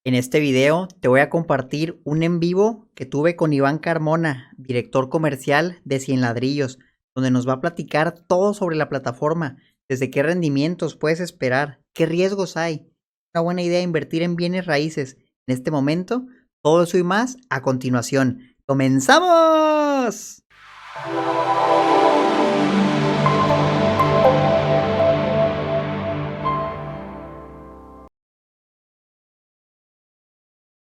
En este video te voy a compartir un en vivo que tuve con Iván Carmona, director comercial de Cien Ladrillos, donde nos va a platicar todo sobre la plataforma, desde qué rendimientos puedes esperar, qué riesgos hay, una buena idea invertir en bienes raíces. En este momento, todo eso y más a continuación. ¡Comenzamos!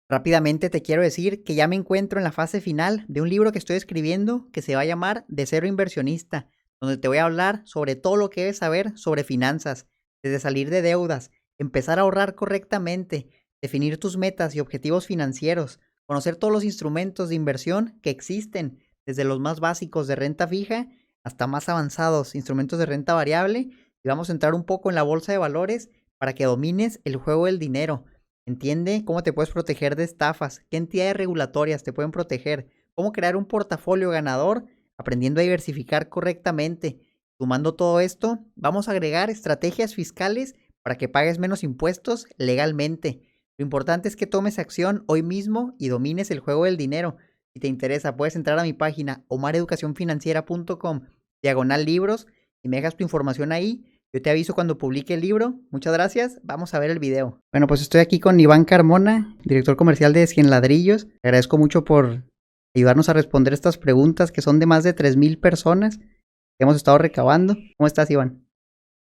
Rápidamente te quiero decir que ya me encuentro en la fase final de un libro que estoy escribiendo que se va a llamar De Cero Inversionista, donde te voy a hablar sobre todo lo que debes saber sobre finanzas, desde salir de deudas, empezar a ahorrar correctamente, definir tus metas y objetivos financieros, conocer todos los instrumentos de inversión que existen, desde los más básicos de renta fija hasta más avanzados, instrumentos de renta variable, y vamos a entrar un poco en la bolsa de valores para que domines el juego del dinero. Entiende cómo te puedes proteger de estafas, qué entidades regulatorias te pueden proteger, cómo crear un portafolio ganador, aprendiendo a diversificar correctamente. Sumando todo esto, vamos a agregar estrategias fiscales para que pagues menos impuestos legalmente. Lo importante es que tomes acción hoy mismo y domines el juego del dinero. Si te interesa, puedes entrar a mi página omareducacionfinanciera.com/libros y me dejas tu información ahí. Yo te aviso cuando publique el libro. Muchas gracias. Vamos a ver el video. Bueno, pues estoy aquí con Iván Carmona, director comercial de Cien Ladrillos. Te agradezco mucho por ayudarnos a responder estas preguntas que son de más de 3,000 personas que hemos estado recabando. ¿Cómo estás, Iván?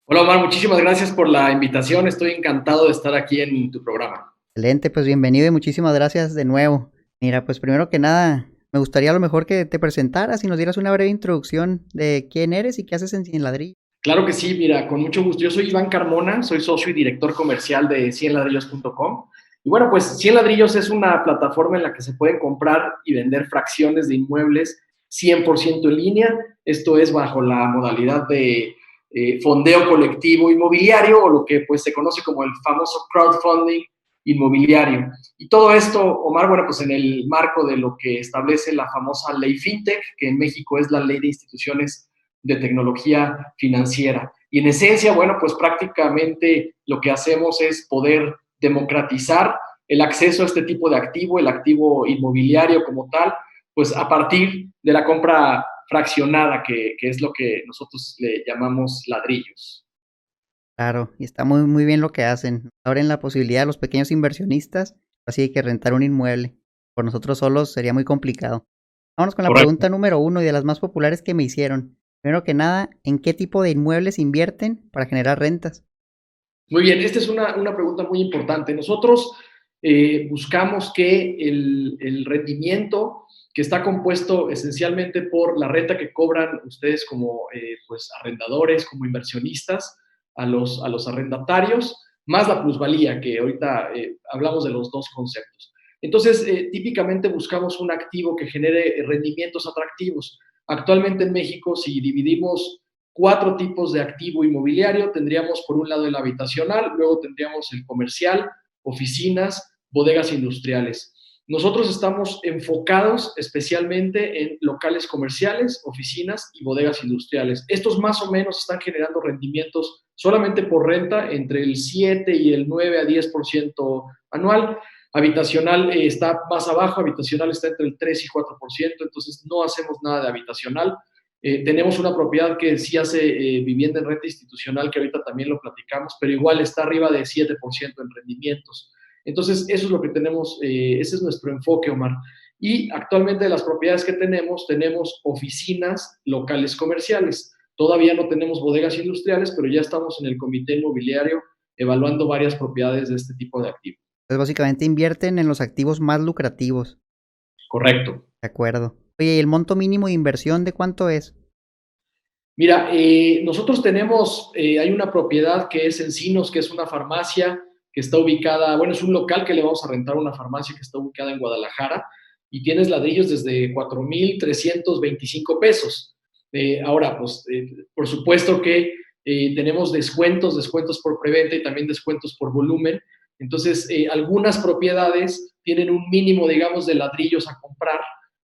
Hola Omar, muchísimas gracias por la invitación. Estoy encantado de estar aquí en tu programa. Excelente, pues bienvenido y muchísimas gracias de nuevo. Mira, pues primero que nada, me gustaría a lo mejor que te presentaras y nos dieras una breve introducción de quién eres y qué haces en Cien Ladrillos. Claro que sí, mira, con mucho gusto. Yo soy Iván Carmona, soy socio y director comercial de cienladrillos.com. Y bueno, pues Cien Ladrillos es una plataforma en la que se pueden comprar y vender fracciones de inmuebles 100% en línea. Esto es bajo la modalidad de fondeo colectivo inmobiliario o lo que pues se conoce como el famoso crowdfunding inmobiliario. Y todo esto, Omar, bueno, pues en el marco de lo que establece la famosa ley FinTech, que en México es la ley de instituciones de tecnología financiera. Y en esencia, bueno, pues prácticamente lo que hacemos es poder democratizar el acceso a este tipo de activo, el activo inmobiliario como tal, pues a partir de la compra fraccionada, que es lo que nosotros le llamamos ladrillos. Claro, y está muy bien lo que hacen. Abren la posibilidad a los pequeños inversionistas, así de que rentar un inmueble por nosotros solos sería muy complicado. Vámonos con la Correcto. pregunta número uno y de las más populares que me hicieron. Primero que nada, ¿en qué tipo de inmuebles invierten para generar rentas? Muy bien, esta es una pregunta muy importante. Nosotros buscamos que el rendimiento que está compuesto esencialmente por la renta que cobran ustedes como pues arrendadores, como inversionistas a los arrendatarios, más la plusvalía, que ahorita hablamos de los dos conceptos. Entonces, típicamente buscamos un activo que genere rendimientos atractivos. Actualmente en México, si dividimos cuatro tipos de activo inmobiliario. Tendríamos por un lado el habitacional, luego tendríamos el comercial, oficinas, bodegas industriales. Nosotros estamos enfocados especialmente en locales comerciales, oficinas y bodegas industriales. Estos más o menos están generando rendimientos solamente por renta entre el 7 y el 9 a 10% anual. Habitacional está más abajo, habitacional está entre el 3 y 4%, entonces no hacemos nada de habitacional. Tenemos una propiedad que sí hace vivienda en renta institucional, que ahorita también lo platicamos, pero igual está arriba de 7% en rendimientos. Entonces, eso es lo que tenemos, ese es nuestro enfoque, Omar. Y actualmente de las propiedades que tenemos oficinas locales comerciales. Todavía no tenemos bodegas industriales, pero ya estamos en el comité inmobiliario evaluando varias propiedades de este tipo de activos. Pues básicamente invierten en los activos más lucrativos. Correcto. De acuerdo. Oye, ¿y el monto mínimo de inversión de cuánto es? Mira, nosotros tenemos, hay una propiedad que es Encinos, que es una farmacia que está ubicada, bueno, es un local que le vamos a rentar a una farmacia que está ubicada en Guadalajara y tienes ladrillos desde 4,325 pesos. Ahora, pues, por supuesto que tenemos descuentos por preventa y también descuentos por volumen. Entonces, algunas propiedades tienen un mínimo, digamos, de ladrillos a comprar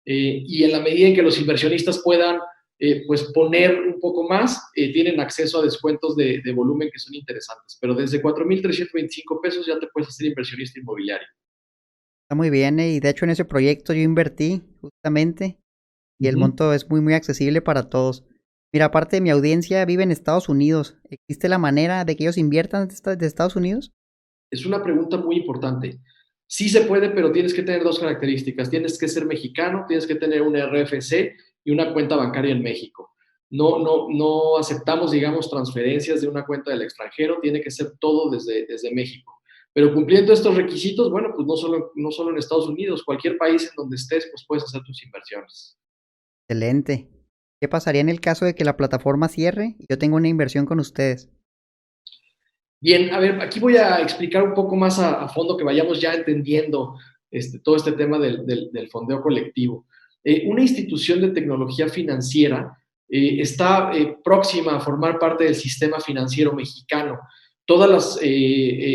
y en la medida en que los inversionistas puedan pues poner un poco más, tienen acceso a descuentos de volumen que son interesantes, pero desde 4,325 pesos ya te puedes hacer inversionista inmobiliario. Está muy bien, y de hecho en ese proyecto yo invertí justamente y el Ujú. monto es muy, muy accesible para todos. Mira, aparte de mi audiencia vive en Estados Unidos. ¿Existe la manera de que ellos inviertan de Estados Unidos? Es una pregunta muy importante. Sí se puede, pero tienes que tener dos características. Tienes que ser mexicano, tienes que tener un RFC y una cuenta bancaria en México. No aceptamos, digamos, transferencias de una cuenta del extranjero, tiene que ser todo desde México. Pero cumpliendo estos requisitos, bueno, pues no solo en Estados Unidos, cualquier país en donde estés, pues puedes hacer tus inversiones. Excelente. ¿Qué pasaría en el caso de que la plataforma cierre y yo tengo una inversión con ustedes? Bien, a ver, aquí voy a explicar un poco más a fondo que vayamos ya entendiendo todo este tema del fondeo colectivo. Una institución de tecnología financiera está próxima a formar parte del sistema financiero mexicano. Todas las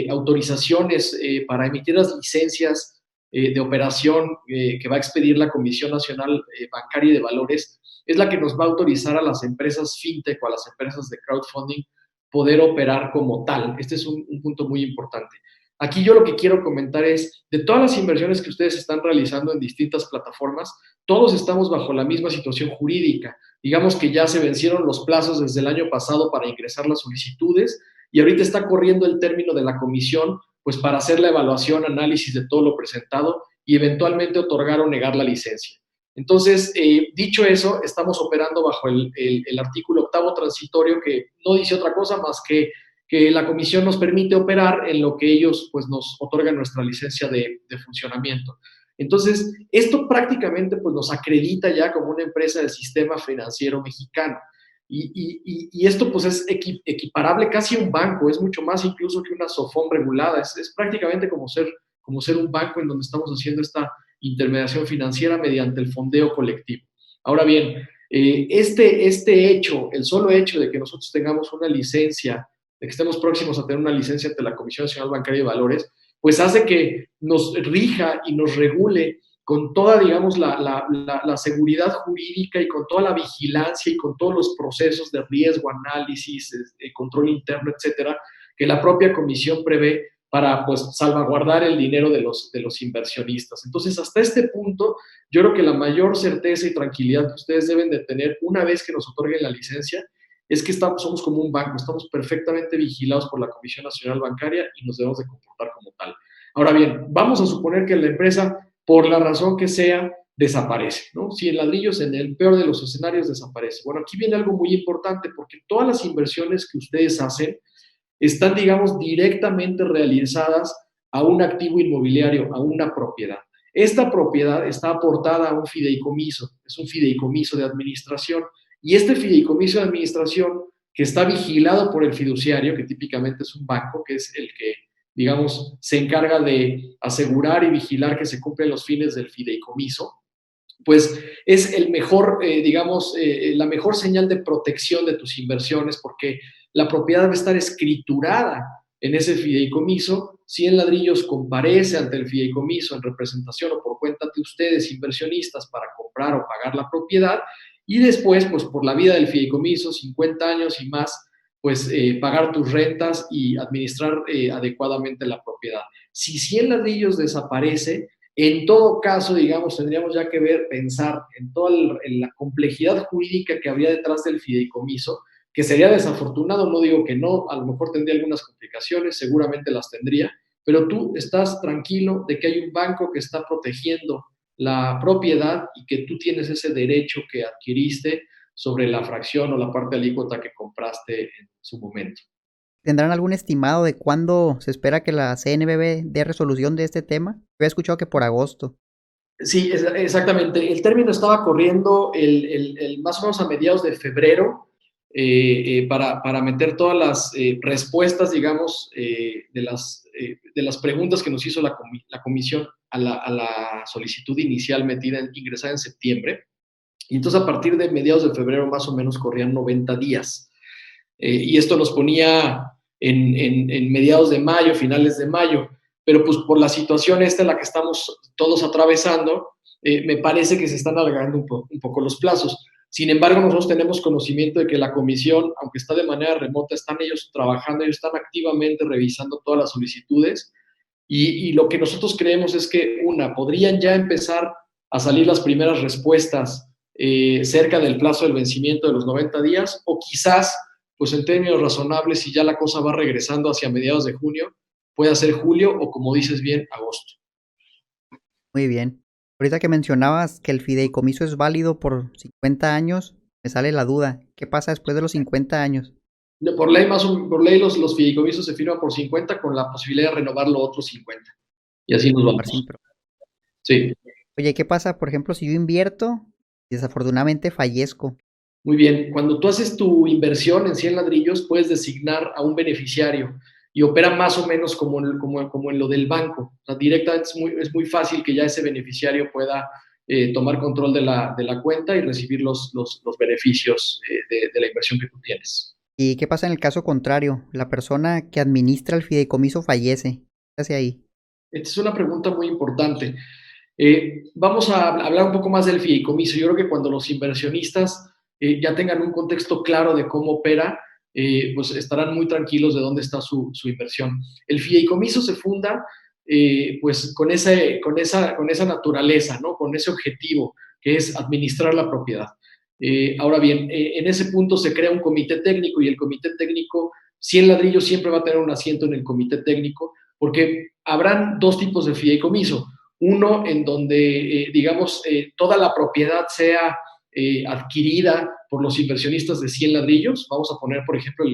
autorizaciones para emitir las licencias de operación que va a expedir la Comisión Nacional Bancaria y de Valores es la que nos va a autorizar a las empresas fintech o a las empresas de crowdfunding poder operar como tal. Este es un punto muy importante. Aquí yo lo que quiero comentar es, de todas las inversiones que ustedes están realizando en distintas plataformas, todos estamos bajo la misma situación jurídica. Digamos que ya se vencieron los plazos desde el año pasado para ingresar las solicitudes y ahorita está corriendo el término de la comisión, pues para hacer la evaluación, análisis de todo lo presentado y eventualmente otorgar o negar la licencia. Entonces, dicho eso, estamos operando bajo el artículo octavo transitorio que no dice otra cosa más que la comisión nos permite operar en lo que ellos pues, nos otorgan nuestra licencia de funcionamiento. Entonces, esto prácticamente pues, nos acredita ya como una empresa del sistema financiero mexicano. Y esto pues es equiparable casi a un banco, es mucho más incluso que una SOFOM regulada, es prácticamente como ser un banco en donde estamos haciendo esta intermediación financiera mediante el fondeo colectivo. Ahora bien, este hecho, el solo hecho de que nosotros tengamos una licencia, de que estemos próximos a tener una licencia ante la Comisión Nacional Bancaria de Valores, pues hace que nos rija y nos regule con toda, digamos, la seguridad jurídica y con toda la vigilancia y con todos los procesos de riesgo, análisis, control interno, etcétera, que la propia comisión prevé para pues salvaguardar el dinero de los inversionistas. Entonces, hasta este punto, yo creo que la mayor certeza y tranquilidad que ustedes deben de tener una vez que nos otorguen la licencia es que somos como un banco, estamos perfectamente vigilados por la Comisión Nacional Bancaria y nos debemos de comportar como tal. Ahora bien, vamos a suponer que la empresa, por la razón que sea, desaparece, ¿no? Si el ladrillos en el peor de los escenarios desaparece. Bueno, aquí viene algo muy importante porque todas las inversiones que ustedes hacen están, digamos, directamente realizadas a un activo inmobiliario, a una propiedad. Esta propiedad está aportada a un fideicomiso, es un fideicomiso de administración, y este fideicomiso de administración que está vigilado por el fiduciario, que típicamente es un banco, que es el que, digamos, se encarga de asegurar y vigilar que se cumplen los fines del fideicomiso, pues es el mejor, digamos, la mejor señal de protección de tus inversiones porque la propiedad debe estar escriturada en ese fideicomiso. Si en ladrillos comparece ante el fideicomiso en representación o por cuenta de ustedes, inversionistas, para comprar o pagar la propiedad y después, pues por la vida del fideicomiso, 50 años y más, pues pagar tus rentas y administrar adecuadamente la propiedad. Si 100 ladrillos desaparece, en todo caso, digamos, tendríamos ya que pensar en la complejidad jurídica que habría detrás del fideicomiso, que sería desafortunado, no digo que no, a lo mejor tendría algunas complicaciones, seguramente las tendría, pero tú estás tranquilo de que hay un banco que está protegiendo la propiedad y que tú tienes ese derecho que adquiriste sobre la fracción o la parte alícuota que compraste en su momento. ¿Tendrán algún estimado de cuándo se espera que la CNBV dé resolución de este tema? Había escuchado que por agosto. Sí, exactamente. El término estaba corriendo más o menos a mediados de febrero para meter todas las respuestas, digamos, de las preguntas que nos hizo la comisión a la solicitud inicial ingresada en septiembre. Y entonces a partir de mediados de febrero más o menos corrían 90 días. Y esto nos ponía en mediados de mayo, finales de mayo, pero pues por la situación esta en la que estamos todos atravesando, me parece que se están alargando un poco los plazos. Sin embargo, nosotros tenemos conocimiento de que la comisión, aunque está de manera remota, están ellos trabajando, ellos están activamente revisando todas las solicitudes Y lo que nosotros creemos es que, podrían ya empezar a salir las primeras respuestas cerca del plazo del vencimiento de los 90 días, o quizás, pues en términos razonables, si ya la cosa va regresando hacia mediados de junio, puede ser julio o, como dices bien, agosto. Muy bien. Ahorita que mencionabas que el fideicomiso es válido por 50 años, me sale la duda. ¿Qué pasa después de los 50 años? Por ley, por ley los fideicomisos se firman por 50 con la posibilidad de renovarlo otros 50. Y así nos Par sin vamos. pro- Sí. Oye, ¿qué pasa, por ejemplo, si yo invierto y desafortunadamente fallezco? Muy bien, cuando tú haces tu inversión en 100 ladrillos, puedes designar a un beneficiario y opera más o menos como en lo del banco. O sea, directamente es muy fácil que ya ese beneficiario pueda tomar control de la cuenta y recibir los beneficios de la inversión que tú tienes. ¿Y qué pasa en el caso contrario? La persona que administra el fideicomiso fallece. ¿Qué hace ahí? Esta es una pregunta muy importante. Vamos a hablar un poco más del fideicomiso. Yo creo que cuando los inversionistas ya tengan un contexto claro de cómo opera, pues estarán muy tranquilos de dónde está su inversión. El fideicomiso se funda pues con esa naturaleza, ¿no? Con ese objetivo, que es administrar la propiedad. Ahora bien, en ese punto se crea un comité técnico y el comité técnico, 100 ladrillos siempre va a tener un asiento en el comité técnico, porque habrán dos tipos de fideicomiso. Uno en donde, digamos, toda la propiedad sea adquirida por los inversionistas de 100 ladrillos. Vamos a poner, por ejemplo,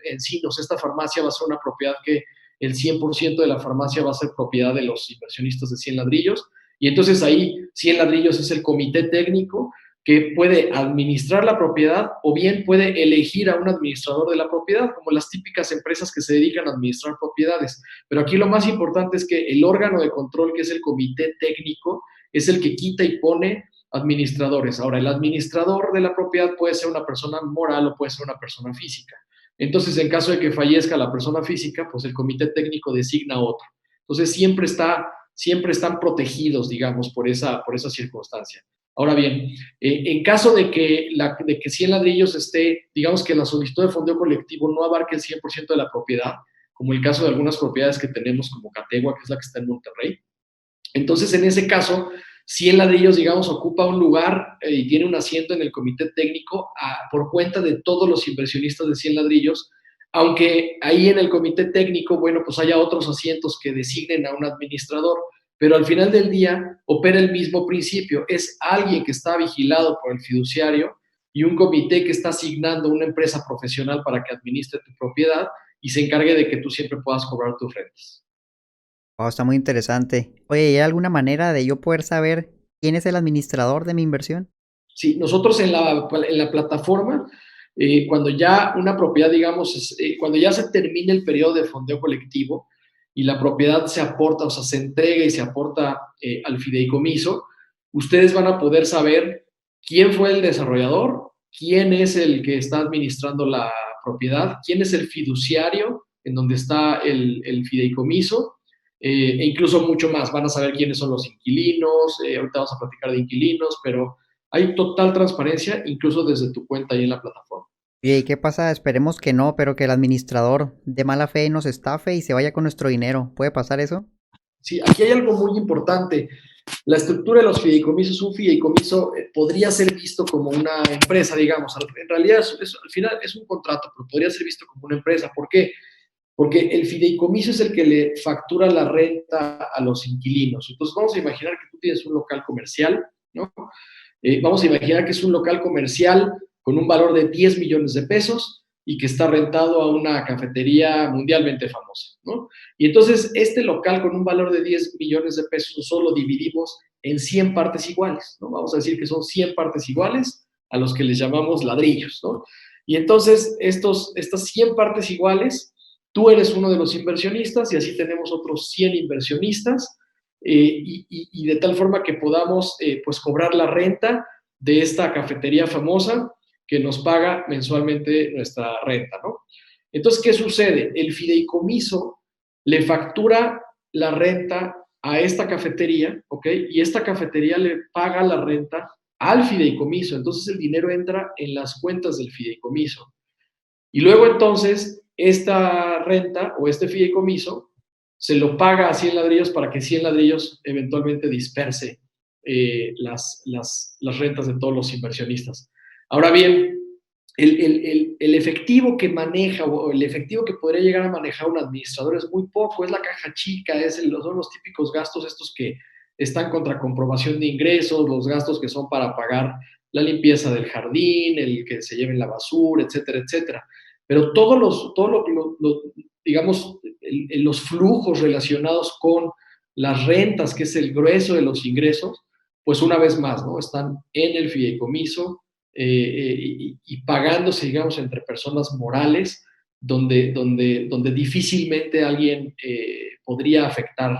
Encinos. Esta farmacia va a ser una propiedad que el 100% de la farmacia va a ser propiedad de los inversionistas de 100 ladrillos. Y entonces ahí 100 ladrillos es el comité técnico que puede administrar la propiedad o bien puede elegir a un administrador de la propiedad, como las típicas empresas que se dedican a administrar propiedades. Pero aquí lo más importante es que el órgano de control, que es el comité técnico, es el que quita y pone administradores. Ahora, el administrador de la propiedad puede ser una persona moral o puede ser una persona física. Entonces, en caso de que fallezca la persona física, pues el comité técnico designa otro. Entonces, siempre están protegidos, digamos, por esa circunstancia. Ahora bien, en caso de que 100 ladrillos esté, digamos que la solicitud de fondeo colectivo no abarque el 100% de la propiedad, como el caso de algunas propiedades que tenemos como Categua, que es la que está en Monterrey. Entonces, en ese caso, 100 ladrillos, digamos, ocupa un lugar y tiene un asiento en el comité técnico por cuenta de todos los inversionistas de 100 ladrillos, aunque ahí en el comité técnico, bueno, pues haya otros asientos que designen a un administrador, pero al final del día opera el mismo principio. Es alguien que está vigilado por el fiduciario y un comité que está asignando una empresa profesional para que administre tu propiedad y se encargue de que tú siempre puedas cobrar tus rentas. Wow, está muy interesante. Oye, ¿y hay alguna manera de yo poder saber quién es el administrador de mi inversión? Sí, nosotros en la plataforma, cuando ya una propiedad, digamos, cuando ya se termina el periodo de fondeo colectivo y la propiedad se aporta, o sea, se entrega y se aporta al fideicomiso, ustedes van a poder saber quién fue el desarrollador, quién es el que está administrando la propiedad, quién es el fiduciario en donde está el fideicomiso, e incluso mucho más. Van a saber quiénes son los inquilinos, ahorita vamos a platicar de inquilinos, pero hay total transparencia, incluso desde tu cuenta ahí en la plataforma. Oye, ¿y qué pasa? Esperemos que no, pero que el administrador de mala fe nos estafe y se vaya con nuestro dinero. ¿Puede pasar eso? Sí, aquí hay algo muy importante. La estructura de los fideicomisos, un fideicomiso podría ser visto como una empresa, digamos. En realidad, al final es un contrato, pero podría ser visto como una empresa. ¿Por qué? Porque el fideicomiso es el que le factura la renta a los inquilinos. Entonces, vamos a imaginar que tú tienes un local comercial, ¿no? Vamos a imaginar que es un local comercial con un valor de 10 millones de pesos y que está rentado a una cafetería mundialmente famosa, ¿no? Y entonces este local con un valor de 10 millones de pesos solo dividimos en 100 partes iguales, ¿no? Vamos a decir que son 100 partes iguales a los que les llamamos ladrillos, ¿no? Y entonces estas 100 partes iguales, tú eres uno de los inversionistas y así tenemos otros 100 inversionistas y de tal forma que podamos pues cobrar la renta de esta cafetería famosa que nos paga mensualmente nuestra renta, ¿no? Entonces, ¿qué sucede? El fideicomiso le factura la renta a esta cafetería, ¿ok? Y esta cafetería le paga la renta al fideicomiso. Entonces, el dinero entra en las cuentas del fideicomiso. Y luego, entonces, esta renta o este fideicomiso se lo paga a 100 ladrillos para que 100 ladrillos eventualmente disperse las rentas de todos los inversionistas. Ahora bien, el efectivo que maneja o el efectivo que podría llegar a manejar un administrador es muy poco, es la caja chica, son los típicos gastos estos que están contra comprobación de ingresos, los gastos que son para pagar la limpieza del jardín, el que se lleven la basura, etcétera, etcétera. Pero digamos, los flujos relacionados con las rentas, que es el grueso de los ingresos, pues una vez más, ¿no? Están en el fideicomiso y pagándose, digamos, entre personas morales, donde difícilmente alguien podría afectar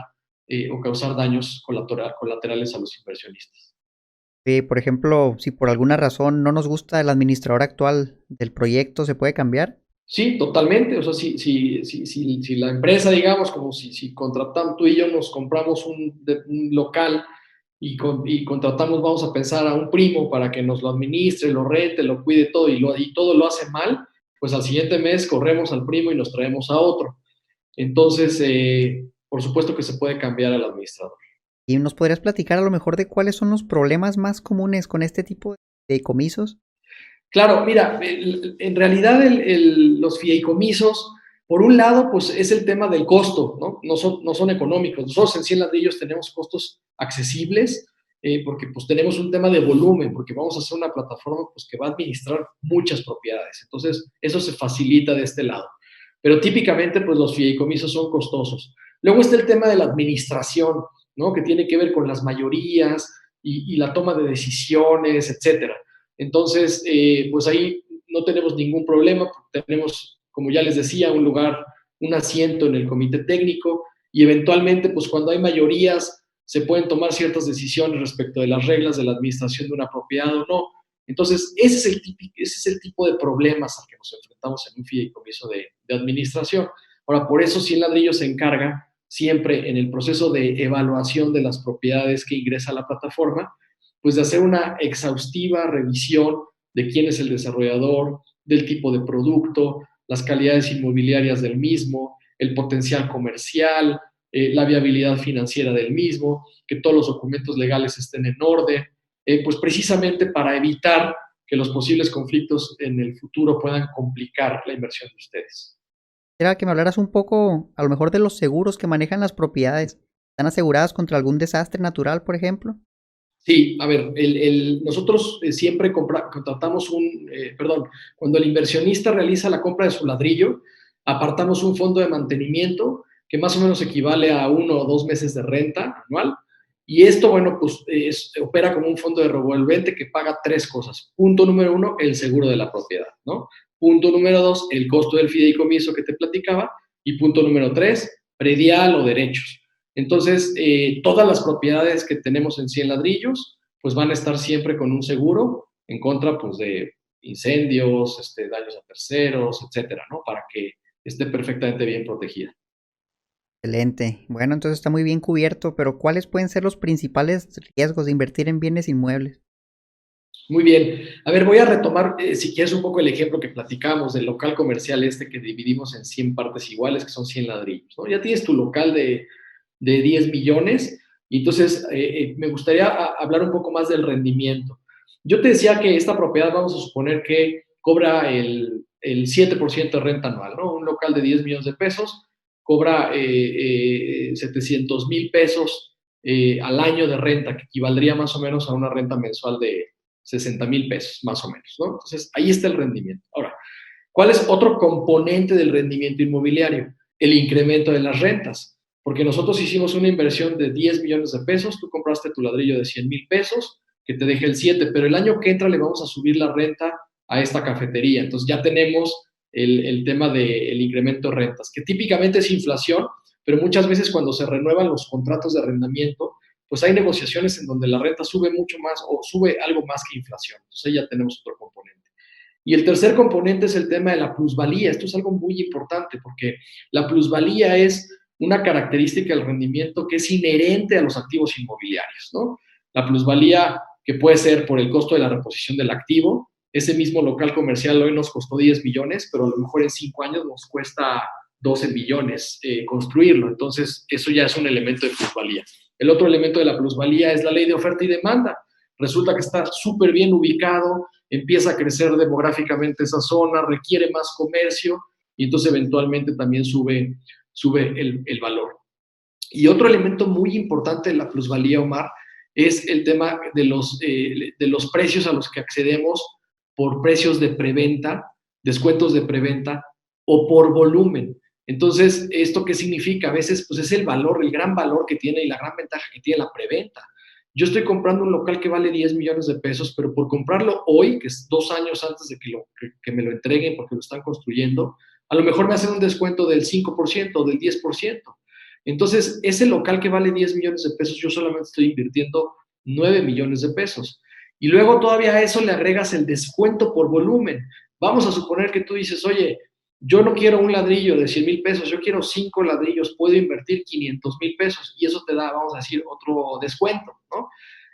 o causar daños colaterales a los inversionistas. Por ejemplo, si por alguna razón no nos gusta el administrador actual del proyecto, ¿se puede cambiar? Sí, totalmente. O sea, si la empresa, digamos, como si contratamos, tú y yo nos compramos un local y contratamos, vamos a pensar, a un primo para que nos lo administre, lo rente, lo cuide todo y todo lo hace mal, pues al siguiente mes corremos al primo y nos traemos a otro. Entonces, por supuesto que se puede cambiar al administrador. ¿Y nos podrías platicar a lo mejor de cuáles son los problemas más comunes con este tipo de comisos? Claro, mira, en realidad los fideicomisos, por un lado, pues es el tema del costo, ¿no? No son económicos. Nosotros en 100 ladrillos tenemos costos accesibles porque pues tenemos un tema de volumen, porque vamos a hacer una plataforma pues, que va a administrar muchas propiedades. Entonces, eso se facilita de este lado. Pero típicamente, pues los fideicomisos son costosos. Luego está el tema de la administración, ¿no? Que tiene que ver con las mayorías y la toma de decisiones, etcétera. Entonces, pues ahí no tenemos ningún problema, tenemos, como ya les decía, un lugar, un asiento en el comité técnico y eventualmente, pues cuando hay mayorías, se pueden tomar ciertas decisiones respecto de las reglas de la administración de una propiedad o no. Entonces, ese es el tipo de problemas al que nos enfrentamos en un fideicomiso de administración. Ahora, por eso 100 ladrillos se encarga siempre en el proceso de evaluación de las propiedades que ingresa a la plataforma, pues de hacer una exhaustiva revisión de quién es el desarrollador, del tipo de producto, las calidades inmobiliarias del mismo, el potencial comercial, la viabilidad financiera del mismo, que todos los documentos legales estén en orden, pues precisamente para evitar que los posibles conflictos en el futuro puedan complicar la inversión de ustedes. Era que me hablaras un poco, a lo mejor, de los seguros que manejan las propiedades. ¿Están aseguradas contra algún desastre natural, por ejemplo? Sí, a ver, nosotros siempre contratamos cuando el inversionista realiza la compra de su ladrillo, apartamos un fondo de mantenimiento que más o menos equivale a 1 o 2 meses de renta anual. Y esto, bueno, pues opera como un fondo de revolvente que paga 3 cosas. Punto número 1, el seguro de la propiedad, ¿no? Punto número 2, el costo del fideicomiso que te platicaba. Y punto número 3, predial o derechos. Entonces, todas las propiedades que tenemos en 100 ladrillos, pues van a estar siempre con un seguro en contra, pues, de incendios, daños a terceros, etcétera, ¿no? Para que esté perfectamente bien protegida. Excelente. Bueno, entonces está muy bien cubierto, pero ¿cuáles pueden ser los principales riesgos de invertir en bienes inmuebles? Muy bien. A ver, voy a retomar, si quieres, un poco el ejemplo que platicamos del local comercial que dividimos en 100 partes iguales, que son 100 ladrillos, ¿no? Ya tienes tu local de 10 millones y entonces me gustaría hablar un poco más del rendimiento. Yo te decía que esta propiedad, vamos a suponer que cobra el 7% de renta anual, ¿no? Un local de 10 millones de pesos cobra 700 mil pesos al año de renta, que equivaldría más o menos a una renta mensual de 60 mil pesos, más o menos, ¿no? Entonces, ahí está el rendimiento. Ahora, ¿cuál es otro componente del rendimiento inmobiliario? El incremento de las rentas. Porque nosotros hicimos una inversión de 10 millones de pesos, tú compraste tu ladrillo de 100 mil pesos, que te deje el 7, pero el año que entra le vamos a subir la renta a esta cafetería. Entonces ya tenemos el tema del incremento de rentas, que típicamente es inflación, pero muchas veces cuando se renuevan los contratos de arrendamiento, pues hay negociaciones en donde la renta sube mucho más o sube algo más que inflación. Entonces ahí ya tenemos otro componente. Y el tercer componente es el tema de la plusvalía. Esto es algo muy importante porque la plusvalía es una característica del rendimiento que es inherente a los activos inmobiliarios, ¿no? La plusvalía que puede ser por el costo de la reposición del activo. Ese mismo local comercial hoy nos costó 10 millones, pero a lo mejor en 5 años nos cuesta 12 millones construirlo. Entonces, eso ya es un elemento de plusvalía. El otro elemento de la plusvalía es la ley de oferta y demanda. Resulta que está súper bien ubicado, empieza a crecer demográficamente esa zona, requiere más comercio y entonces eventualmente también sube el valor. Y otro elemento muy importante de la plusvalía, Omar, es el tema de los precios a los que accedemos por precios de preventa, descuentos de preventa o por volumen. Entonces, ¿esto qué significa? A veces pues es el valor, el gran valor que tiene y la gran ventaja que tiene la preventa. Yo estoy comprando un local que vale 10 millones de pesos, pero por comprarlo hoy, que es 2 años antes de que me lo entreguen porque lo están construyendo, a lo mejor me hacen un descuento del 5% o del 10%. Entonces, ese local que vale 10 millones de pesos, yo solamente estoy invirtiendo 9 millones de pesos. Y luego todavía a eso le agregas el descuento por volumen. Vamos a suponer que tú dices, oye, yo no quiero un ladrillo de 100 mil pesos, yo quiero 5 ladrillos, puedo invertir 500 mil pesos y eso te da, vamos a decir, otro descuento, ¿no?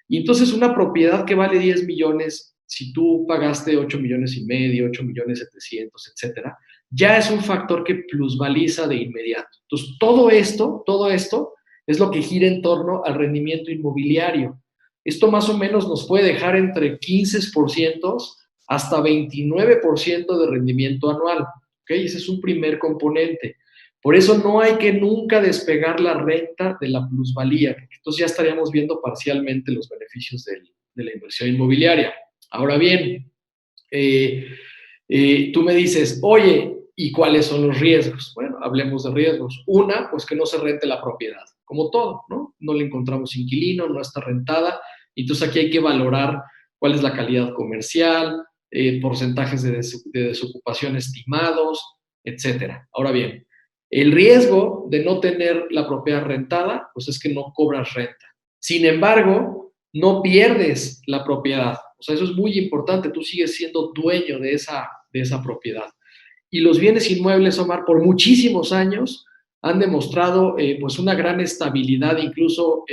Y entonces una propiedad que vale 10 millones, si tú pagaste 8 millones y medio, 8 millones 700, etcétera, ya es un factor que plusvaliza de inmediato. Entonces, todo esto es lo que gira en torno al rendimiento inmobiliario. Esto más o menos nos puede dejar entre 15% hasta 29% de rendimiento anual. ¿Okay? Ese es un primer componente. Por eso no hay que nunca despegar la renta de la plusvalía, porque entonces ya estaríamos viendo parcialmente los beneficios de la inversión inmobiliaria. Ahora bien, tú me dices, oye, ¿y cuáles son los riesgos? Bueno, hablemos de riesgos. Una, pues que no se rente la propiedad, como todo, ¿no? No le encontramos inquilino, no está rentada. Entonces aquí hay que valorar cuál es la calidad comercial, porcentajes de desocupación estimados, etcétera. Ahora bien, el riesgo de no tener la propiedad rentada, pues es que no cobras renta. Sin embargo, no pierdes la propiedad. O sea, eso es muy importante. Tú sigues siendo dueño de esa propiedad. Y los bienes inmuebles, Omar, por muchísimos años han demostrado pues una gran estabilidad incluso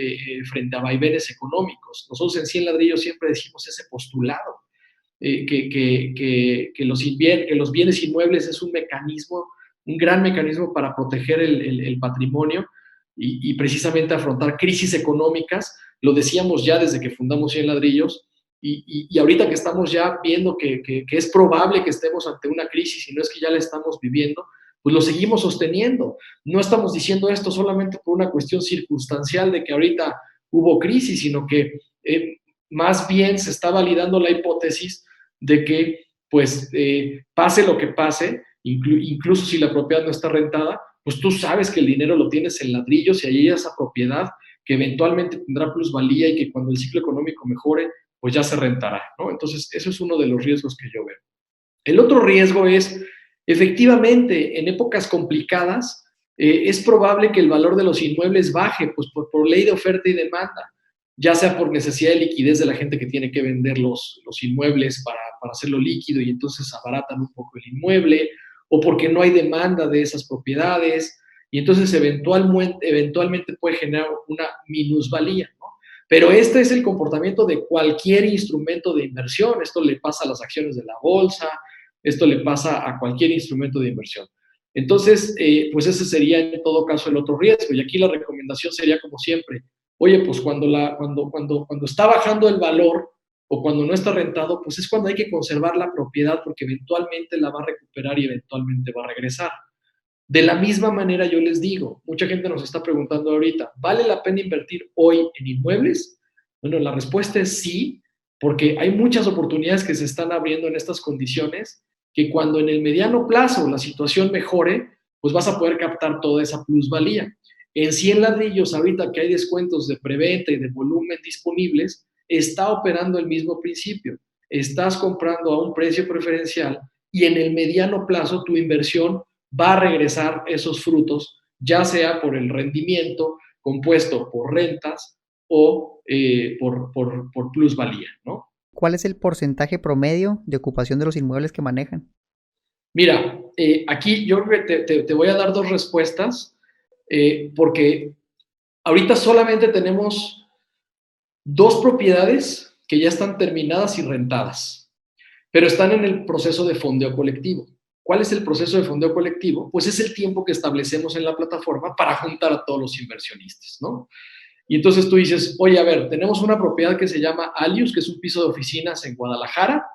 frente a vaivenes económicos. Nosotros en 100 ladrillos siempre decimos ese postulado, que los bienes inmuebles es un mecanismo, un gran mecanismo para proteger el patrimonio y precisamente afrontar crisis económicas. Lo decíamos ya desde que fundamos 100 ladrillos y ahorita que estamos ya viendo que es probable que estemos ante una crisis y no es que ya la estamos viviendo, pues lo seguimos sosteniendo. No estamos diciendo esto solamente por una cuestión circunstancial de que ahorita hubo crisis, sino que más bien se está validando la hipótesis de que, pues, pase lo que pase, incluso si la propiedad no está rentada, pues tú sabes que el dinero lo tienes en ladrillos y ahí hay esa propiedad que eventualmente tendrá plusvalía y que cuando el ciclo económico mejore, pues ya se rentará, ¿no? Entonces, eso es uno de los riesgos que yo veo. El otro riesgo es, efectivamente, en épocas complicadas, es probable que el valor de los inmuebles baje, pues por ley de oferta y demanda, ya sea por necesidad de liquidez de la gente que tiene que vender los inmuebles para hacerlo líquido y entonces abaratan un poco el inmueble, o porque no hay demanda de esas propiedades, y entonces eventualmente puede generar una minusvalía, ¿no? Pero este es el comportamiento de cualquier instrumento de inversión. Esto le pasa a las acciones de la bolsa, esto le pasa a cualquier instrumento de inversión. Entonces, pues ese sería en todo caso el otro riesgo. Y aquí la recomendación sería como siempre, oye, pues cuando está bajando el valor o cuando no está rentado, pues es cuando hay que conservar la propiedad porque eventualmente la va a recuperar y eventualmente va a regresar. De la misma manera yo les digo, mucha gente nos está preguntando ahorita, ¿vale la pena invertir hoy en inmuebles? Bueno, la respuesta es sí, porque hay muchas oportunidades que se están abriendo en estas condiciones que cuando en el mediano plazo la situación mejore, pues vas a poder captar toda esa plusvalía. En 100 ladrillos, ahorita que hay descuentos de preventa y de volumen disponibles, está operando el mismo principio. Estás comprando a un precio preferencial y en el mediano plazo tu inversión va a regresar esos frutos, ya sea por el rendimiento compuesto por rentas o por plusvalía, ¿no? ¿Cuál es el porcentaje promedio de ocupación de los inmuebles que manejan? Mira, aquí yo te voy a dar dos respuestas, porque ahorita solamente tenemos 2 propiedades que ya están terminadas y rentadas, pero están en el proceso de fondeo colectivo. ¿cuál es el proceso de fondeo colectivo? Pues es el tiempo que establecemos en la plataforma para juntar a todos los inversionistas, ¿no? Y entonces tú dices, oye, a ver, tenemos una propiedad que se llama Alius, que es un piso de oficinas en Guadalajara,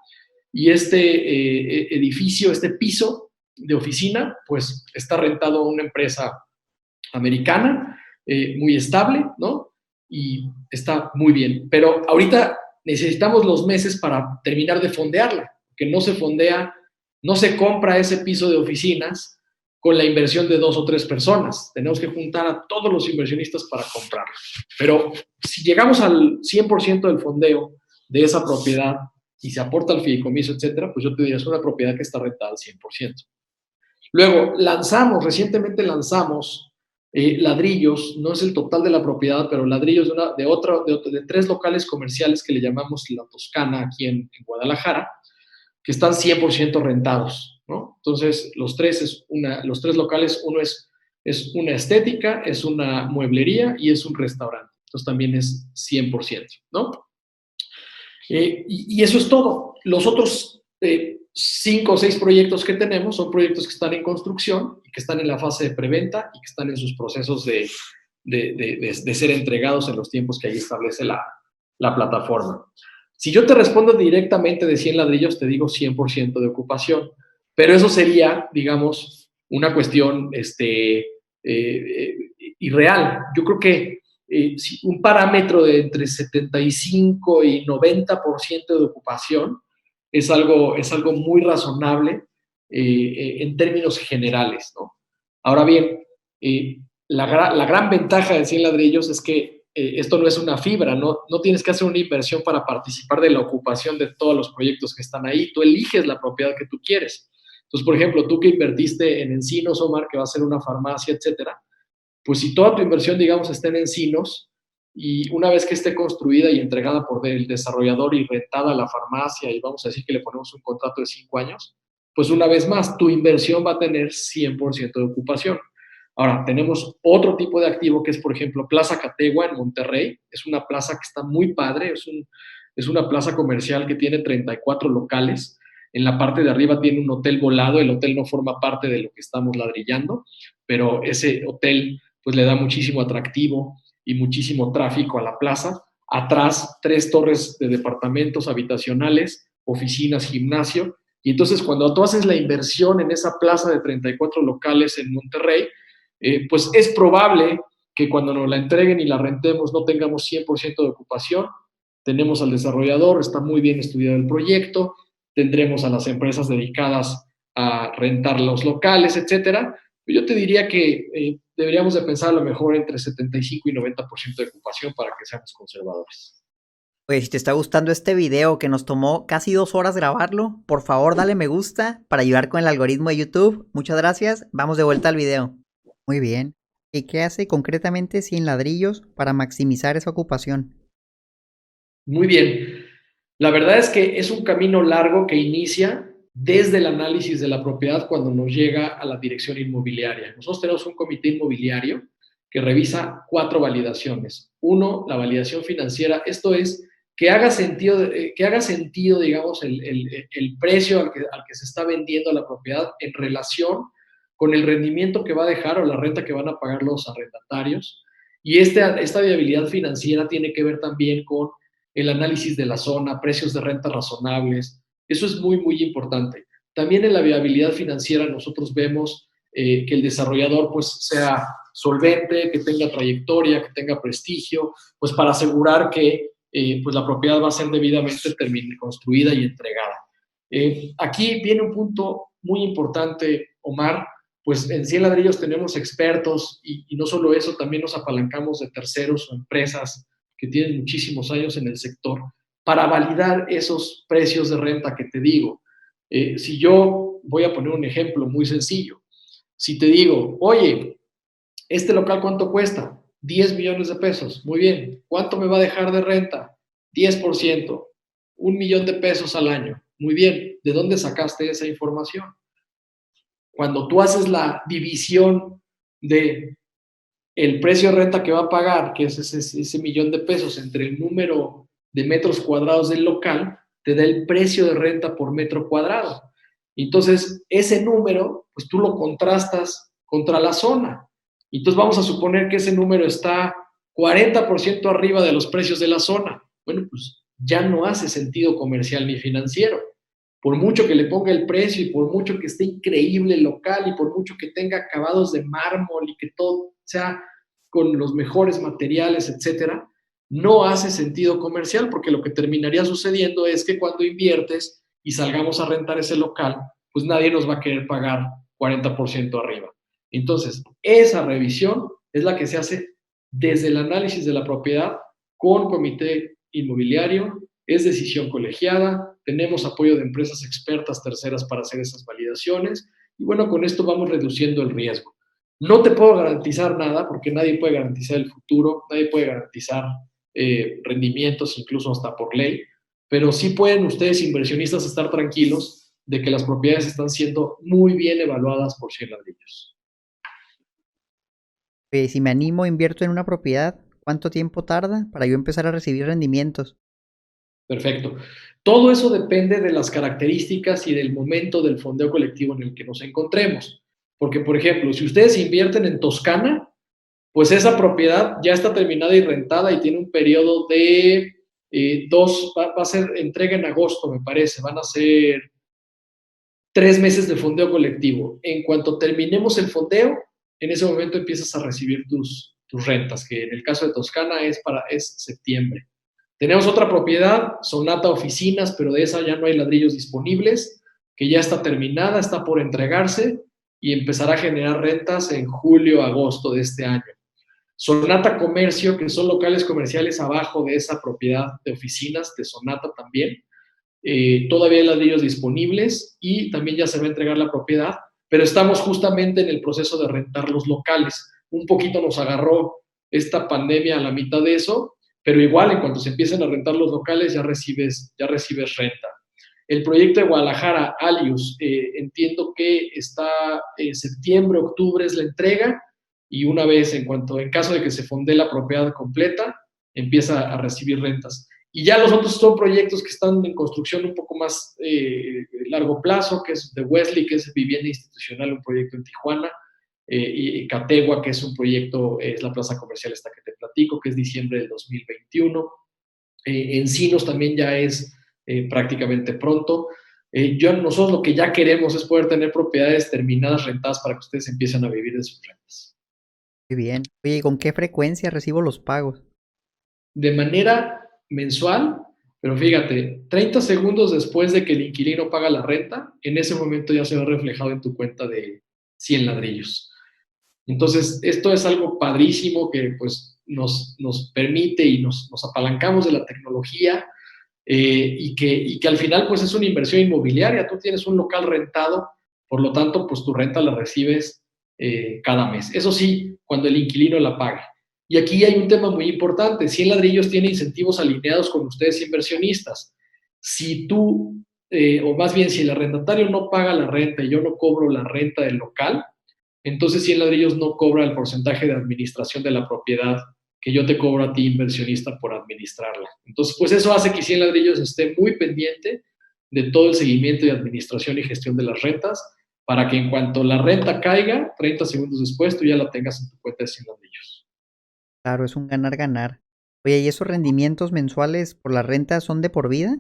y este edificio, este piso de oficina, pues está rentado a una empresa americana, muy estable, ¿no? Y está muy bien. Pero ahorita necesitamos los meses para terminar de fondearla, que no se fondea, no se compra ese piso de oficinas con la inversión de 2 o 3 personas. Tenemos que juntar a todos los inversionistas para comprarlo. Pero si llegamos al 100% del fondeo de esa propiedad y se aporta al fideicomiso, etcétera, pues yo te diría, es una propiedad que está rentada al 100%. Luego, recientemente lanzamos ladrillos, no es el total de la propiedad, pero ladrillos de 3 locales comerciales que le llamamos La Toscana aquí en Guadalajara, que están 100% rentados, ¿no? Entonces, los tres locales, uno es una estética, es una mueblería y es un restaurante. Entonces, también es 100%, ¿no? Y eso es todo. Los otros 5 o 6 proyectos que tenemos son proyectos que están en construcción y que están en la fase de preventa y que están en sus procesos de ser entregados en los tiempos que ahí establece la plataforma. Si yo te respondo directamente de 100 ladrillos, te digo 100% de ocupación, pero eso sería, digamos, una cuestión irreal. Yo creo que un parámetro de entre 75 y 90% de ocupación es algo muy razonable en términos generales, ¿no? Ahora bien, la gran ventaja de 100 ladrillos es que esto no es una fibra, no tienes que hacer una inversión para participar de la ocupación de todos los proyectos que están ahí, tú eliges la propiedad que tú quieres. Entonces, por ejemplo, tú que invertiste en Encinos, Omar, que va a ser una farmacia, etcétera, pues si toda tu inversión, digamos, está en Encinos, y una vez que esté construida y entregada por el desarrollador y rentada a la farmacia, y vamos a decir que le ponemos un contrato de 5 años, pues una vez más, tu inversión va a tener 100% de ocupación. Ahora, tenemos otro tipo de activo que es, por ejemplo, Plaza Categua en Monterrey. Es una plaza que está muy padre, es una plaza comercial que tiene 34 locales. En la parte de arriba tiene un hotel volado, el hotel no forma parte de lo que estamos ladrillando, pero ese hotel pues le da muchísimo atractivo y muchísimo tráfico a la plaza. Atrás, 3 torres de departamentos habitacionales, oficinas, gimnasio. Y entonces cuando tú haces la inversión en esa plaza de 34 locales en Monterrey, pues es probable que cuando nos la entreguen y la rentemos no tengamos 100% de ocupación. Tenemos al desarrollador, está muy bien estudiado el proyecto, tendremos a las empresas dedicadas a rentar los locales, etcétera. Yo te diría que deberíamos de pensar a lo mejor entre 75 y 90% de ocupación para que seamos conservadores. Oye, si te está gustando este video que nos tomó casi 2 horas grabarlo, por favor dale me gusta para ayudar con el algoritmo de YouTube. Muchas gracias. Vamos de vuelta al video. Muy bien. ¿Y qué hace concretamente 100 ladrillos para maximizar esa ocupación? Muy bien. La verdad es que es un camino largo que inicia desde el análisis de la propiedad cuando nos llega a la dirección inmobiliaria. Nosotros tenemos un comité inmobiliario que revisa 4 validaciones. 1, la validación financiera. Esto es que haga sentido digamos, el precio al que se está vendiendo la propiedad en relación con el rendimiento que va a dejar o la renta que van a pagar los arrendatarios. Y esta viabilidad financiera tiene que ver también con el análisis de la zona, precios de renta razonables. Eso es muy, muy importante. También en la viabilidad financiera nosotros vemos que el desarrollador pues sea solvente, que tenga trayectoria, que tenga prestigio, pues para asegurar que pues la propiedad va a ser debidamente construida y entregada. Aquí viene un punto muy importante, Omar, pues en 100 ladrillos tenemos expertos y no solo eso, también nos apalancamos de terceros o empresas que tienen muchísimos años en el sector para validar esos precios de renta que te digo. Si yo voy a poner un ejemplo muy sencillo, si te digo, oye, ¿este local cuánto cuesta? 10 millones de pesos. Muy bien. ¿Cuánto me va a dejar de renta? 10%. 1 millón de pesos al año. Muy bien. ¿De dónde sacaste esa información? Cuando tú haces la división de el precio de renta que va a pagar, que es ese millón de pesos, entre el número de metros cuadrados del local, te da el precio de renta por metro cuadrado. Entonces, ese número, pues tú lo contrastas contra la zona. Entonces, vamos a suponer que ese número está 40% arriba de los precios de la zona. Bueno, pues ya no hace sentido comercial ni financiero. Por mucho que le ponga el precio y por mucho que esté increíble el local y por mucho que tenga acabados de mármol y que todo sea con los mejores materiales, etcétera, no hace sentido comercial porque lo que terminaría sucediendo es que cuando inviertes y salgamos a rentar ese local, pues nadie nos va a querer pagar 40% arriba. Entonces, esa revisión es la que se hace desde el análisis de la propiedad con comité inmobiliario, es decisión colegiada, tenemos apoyo de empresas expertas terceras para hacer esas validaciones y bueno, con esto vamos reduciendo el riesgo. No te puedo garantizar nada porque nadie puede garantizar el futuro, nadie puede garantizar rendimientos incluso hasta por ley, pero sí pueden ustedes inversionistas estar tranquilos de que las propiedades están siendo muy bien evaluadas por 100 ladrillos. Si me animo, invierto en una propiedad, ¿cuánto tiempo tarda para yo empezar a recibir rendimientos? Perfecto. Todo eso depende de las características y del momento del fondeo colectivo en el que nos encontremos. Porque, por ejemplo, si ustedes invierten en Toscana, pues esa propiedad ya está terminada y rentada y tiene un periodo de va a ser entrega en agosto, me parece, van a ser 3 meses de fondeo colectivo. En cuanto terminemos el fondeo, en ese momento empiezas a recibir tus rentas, que en el caso de Toscana es septiembre. Tenemos otra propiedad, Sonata Oficinas, pero de esa ya no hay ladrillos disponibles, que ya está terminada, está por entregarse y empezará a generar rentas en julio, agosto de este año. Sonata Comercio, que son locales comerciales abajo de esa propiedad de oficinas de Sonata también. Todavía hay ladrillos disponibles y también ya se va a entregar la propiedad, pero estamos justamente en el proceso de rentar los locales. Un poquito nos agarró esta pandemia a la mitad de eso, pero igual en cuanto se empiecen a rentar los locales ya recibes renta. El proyecto de Guadalajara, Alius, entiendo que está septiembre, octubre es la entrega y una vez en caso de que se fonde la propiedad completa, empieza a recibir rentas. Y ya los otros son proyectos que están en construcción un poco más largo plazo, que es de Wesley, que es vivienda institucional, un proyecto en Tijuana, y Categua, que es un proyecto, es la plaza comercial esta que te platico, que es diciembre del 2021. Encinos también ya es prácticamente pronto. Nosotros lo que ya queremos es poder tener propiedades terminadas, rentadas, para que ustedes empiecen a vivir de sus rentas. Muy bien. Oye, ¿y con qué frecuencia recibo los pagos? De manera mensual, pero fíjate, 30 segundos después de que el inquilino paga la renta, en ese momento ya se ve reflejado en tu cuenta de 100 ladrillos. Entonces, esto es algo padrísimo que pues nos permite y nos apalancamos de la tecnología y que al final pues es una inversión inmobiliaria. Tú tienes un local rentado, por lo tanto pues tu renta la recibes cada mes. Eso sí, cuando el inquilino la pague. Y aquí hay un tema muy importante. 100 ladrillos tiene incentivos alineados con ustedes inversionistas. Si tú, o más bien si el arrendatario no paga la renta y yo no cobro la renta del local, entonces 100 ladrillos no cobra el porcentaje de administración de la propiedad que yo te cobro a ti, inversionista, por administrarla. Entonces, pues eso hace que 100 ladrillos esté muy pendiente de todo el seguimiento y administración y gestión de las rentas, para que en cuanto la renta caiga, 30 segundos después, tú ya la tengas en tu cuenta de 100 ladrillos. Claro, es un ganar-ganar. Oye, ¿y esos rendimientos mensuales por la renta son de por vida?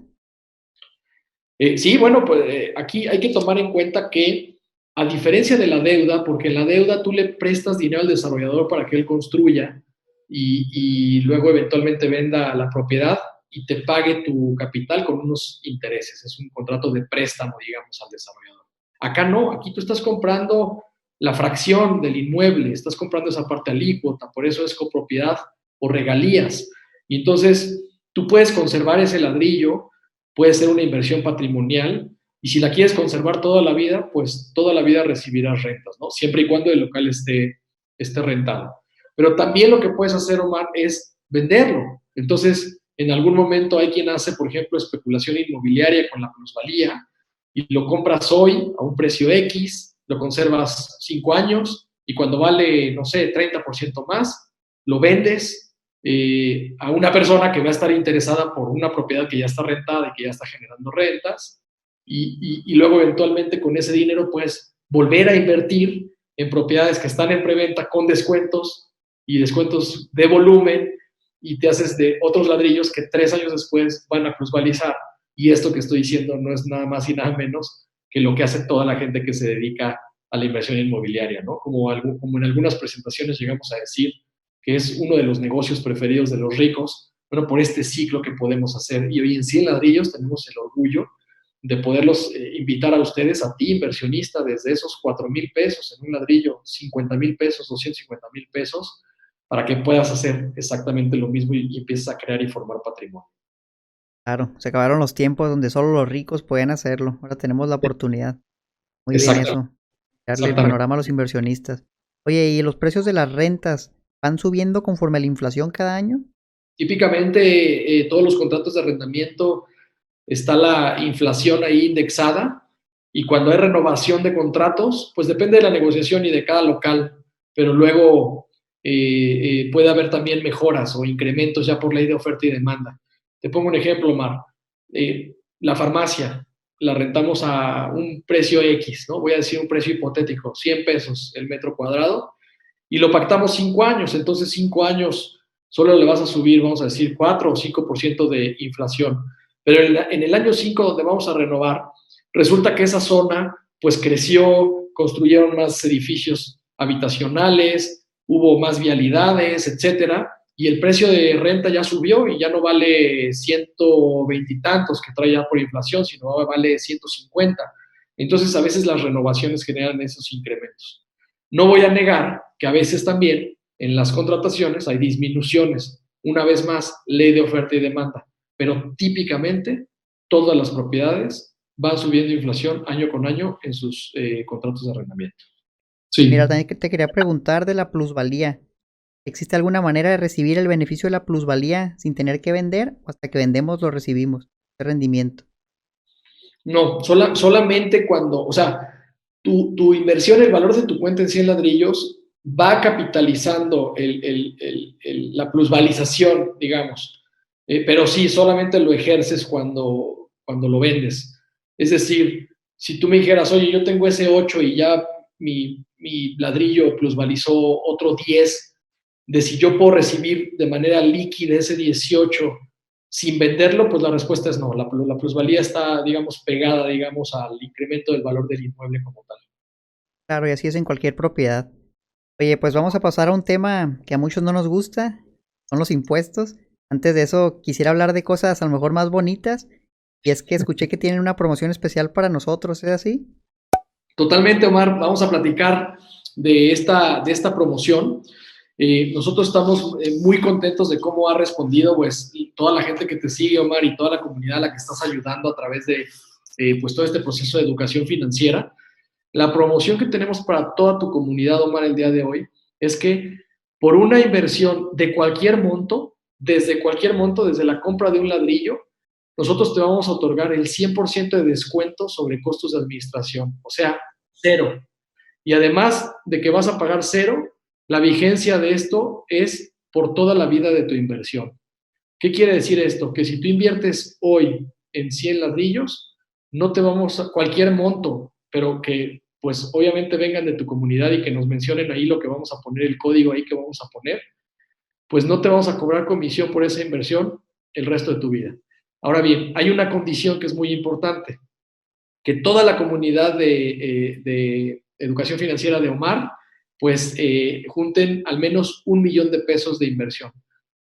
Sí, bueno, pues aquí hay que tomar en cuenta que, a diferencia de la deuda, porque en la deuda tú le prestas dinero al desarrollador para que él construya y luego eventualmente venda la propiedad y te pague tu capital con unos intereses. Es un contrato de préstamo, digamos, al desarrollador. Acá no, aquí tú estás comprando la fracción del inmueble, estás comprando esa parte alícuota, por eso es copropiedad o regalías. Y entonces tú puedes conservar ese ladrillo, puede ser una inversión patrimonial, y si la quieres conservar toda la vida, pues toda la vida recibirás rentas, ¿no? Siempre y cuando el local esté rentado. Pero también lo que puedes hacer, Omar, es venderlo. Entonces, en algún momento hay quien hace, por ejemplo, especulación inmobiliaria con la plusvalía y lo compras hoy a un precio X, lo conservas 5 años y cuando vale, no sé, 30% más, lo vendes a una persona que va a estar interesada por una propiedad que ya está rentada y que ya está generando rentas. y luego eventualmente con ese dinero puedes volver a invertir en propiedades que están en preventa con descuentos y descuentos de volumen y te haces de otros ladrillos que 3 años después van a plusvalizar. Y esto que estoy diciendo no es nada más y nada menos que lo que hace toda la gente que se dedica a la inversión inmobiliaria, ¿no? Como en algunas presentaciones llegamos a decir que es uno de los negocios preferidos de los ricos, bueno, por este ciclo que podemos hacer. Y hoy en 100 ladrillos tenemos el orgullo de poderlos invitar a ustedes, a ti, inversionista, desde esos 4,000 pesos en un ladrillo, 50,000 pesos, 250,000 pesos, para que puedas hacer exactamente lo mismo y empieces a crear y formar patrimonio. Claro, se acabaron los tiempos donde solo los ricos podían hacerlo. Ahora tenemos la oportunidad. Muy bien Exactamente, eso, darle el exactamente. panorama a los inversionistas. Oye, ¿y los precios de las rentas van subiendo conforme a la inflación cada año? Típicamente, todos los contratos de arrendamiento está la inflación ahí indexada y cuando hay renovación de contratos, pues depende de la negociación y de cada local, pero luego puede haber también mejoras o incrementos ya por ley de oferta y demanda. Te pongo un ejemplo, Omar. La farmacia la rentamos a un precio X, ¿no? Voy a decir un precio hipotético, 100 pesos el metro cuadrado, y lo pactamos 5 años, entonces 5 años solo le vas a subir, vamos a decir, 4 o 5% de inflación. Pero en el año 5 donde vamos a renovar, resulta que esa zona pues creció, construyeron más edificios habitacionales, hubo más vialidades, etcétera, y el precio de renta ya subió y ya no vale 120 y tantos que trae ya por inflación, sino vale 150. Entonces a veces las renovaciones generan esos incrementos. No voy a negar que a veces también en las contrataciones hay disminuciones. Una vez más, ley de oferta y demanda. Pero típicamente todas las propiedades van subiendo inflación año con año en sus contratos de arrendamiento. Mira, Sí. también que te quería preguntar de la plusvalía. ¿Existe alguna manera de recibir el beneficio de la plusvalía sin tener que vender o hasta que vendemos lo recibimos? ¿Qué rendimiento? No, solamente cuando, o sea, tu inversión, el valor de tu cuenta en 100 ladrillos va capitalizando la plusvalización, digamos. Pero sí, solamente lo ejerces cuando lo vendes. Es decir, si tú me dijeras, oye, yo tengo ese 8 y ya mi ladrillo plusvalizó otro 10, de si yo puedo recibir de manera líquida ese 18 sin venderlo, pues la respuesta es no. La plusvalía está, digamos, pegada, digamos, al incremento del valor del inmueble como tal. Claro, y así es en cualquier propiedad. Oye, pues vamos a pasar a un tema que a muchos no nos gusta, son los impuestos. Antes de eso, quisiera hablar de cosas a lo mejor más bonitas, y es que escuché que tienen una promoción especial para nosotros, ¿es así? Totalmente, Omar. Vamos a platicar de esta promoción. Nosotros estamos muy contentos de cómo ha respondido pues, toda la gente que te sigue, Omar, y toda la comunidad a la que estás ayudando a través de pues, todo este proceso de educación financiera. La promoción que tenemos para toda tu comunidad, Omar, el día de hoy, es que por una inversión de cualquier monto, desde la compra de un ladrillo, nosotros te vamos a otorgar el 100% de descuento sobre costos de administración, o sea, cero. Y además de que vas a pagar cero, la vigencia de esto es por toda la vida de tu inversión. ¿Qué quiere decir esto? Que si tú inviertes hoy en 100 ladrillos, no te vamos a cualquier monto, pero que pues obviamente vengan de tu comunidad y que nos mencionen ahí lo que vamos a poner, el código ahí que vamos a poner, pues no te vamos a cobrar comisión por esa inversión el resto de tu vida. Ahora bien, hay una condición que es muy importante, que toda la comunidad de educación financiera de Omar, pues junten al menos 1 millón de pesos de inversión,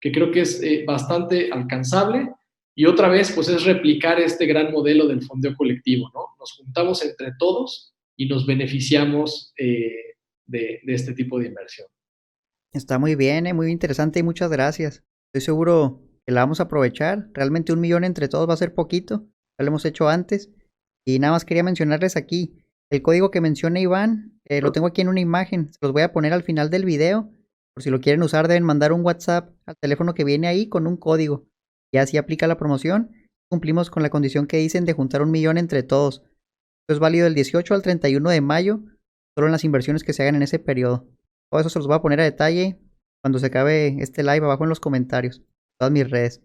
que creo que es bastante alcanzable. Y otra vez, pues es replicar este gran modelo del fondeo colectivo, ¿no? Nos juntamos entre todos y nos beneficiamos de este tipo de inversión. Está muy bien, muy interesante y muchas gracias. Estoy seguro que la vamos a aprovechar. Realmente 1 millón entre todos va a ser poquito. Ya lo hemos hecho antes. Y nada más quería mencionarles aquí el código que menciona Iván. Lo tengo aquí en una imagen. Se los voy a poner al final del video. Por si lo quieren usar, deben mandar un WhatsApp al teléfono que viene ahí con un código. Y así aplica la promoción. Cumplimos con la condición que dicen de juntar 1 millón entre todos. Esto es válido del 18 al 31 de mayo. Solo en las inversiones que se hagan en ese periodo. Todo eso se los voy a poner a detalle cuando se acabe este live abajo en los comentarios. Todas mis redes.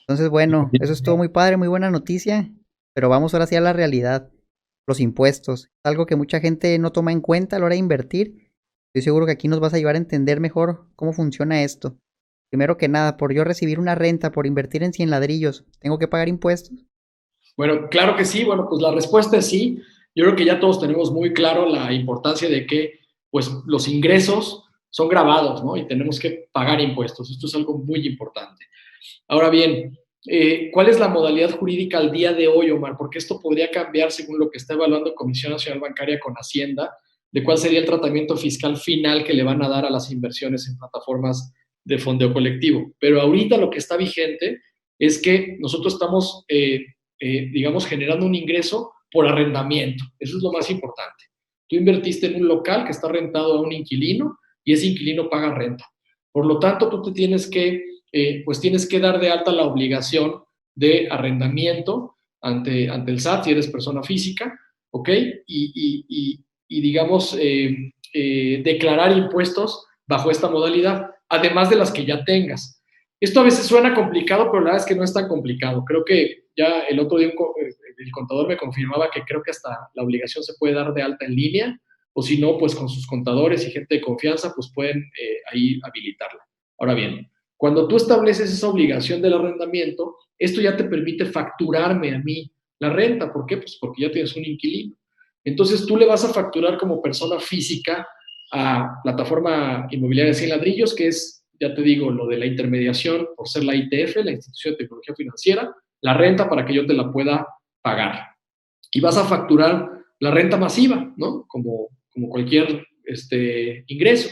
Entonces, bueno, eso estuvo muy padre, muy buena noticia. Pero vamos ahora sí a la realidad, los impuestos. Algo que mucha gente no toma en cuenta a la hora de invertir. Estoy seguro que aquí nos vas a ayudar a entender mejor cómo funciona esto. Primero que nada, por yo recibir una renta por invertir en 100 ladrillos, ¿tengo que pagar impuestos? Bueno, claro que sí. Bueno, pues la respuesta es sí. Yo creo que ya todos tenemos muy claro la importancia de que pues, los ingresos son grabados, ¿no? Y tenemos que pagar impuestos. Esto es algo muy importante. Ahora bien, ¿cuál es la modalidad jurídica al día de hoy, Omar? Porque esto podría cambiar según lo que está evaluando Comisión Nacional Bancaria con Hacienda, de cuál sería el tratamiento fiscal final que le van a dar a las inversiones en plataformas de fondeo colectivo. Pero ahorita lo que está vigente es que nosotros estamos, digamos, generando un ingreso por arrendamiento. Eso es lo más importante. Tú invertiste en un local que está rentado a un inquilino y ese inquilino paga renta. Por lo tanto, tú te tienes que pues tienes que dar de alta la obligación de arrendamiento ante el SAT si eres persona física, ¿ok? Y digamos, declarar impuestos bajo esta modalidad, además de las que ya tengas. Esto a veces suena complicado, pero la verdad es que no es tan complicado. Creo que ya el otro día el contador me confirmaba que creo que hasta la obligación se puede dar de alta en línea, o si no, pues con sus contadores y gente de confianza, pues pueden ahí habilitarla. Ahora bien, cuando tú estableces esa obligación del arrendamiento, esto ya te permite facturarme a mí la renta. ¿Por qué? Pues porque ya tienes un inquilino. Entonces tú le vas a facturar como persona física a plataforma inmobiliaria 100 ladrillos, que es, ya te digo, lo de la intermediación por ser la ITF, la Institución de Tecnología Financiera, la renta para que yo te la pueda pagar. Y vas a facturar la renta masiva, ¿no? Como cualquier ingreso.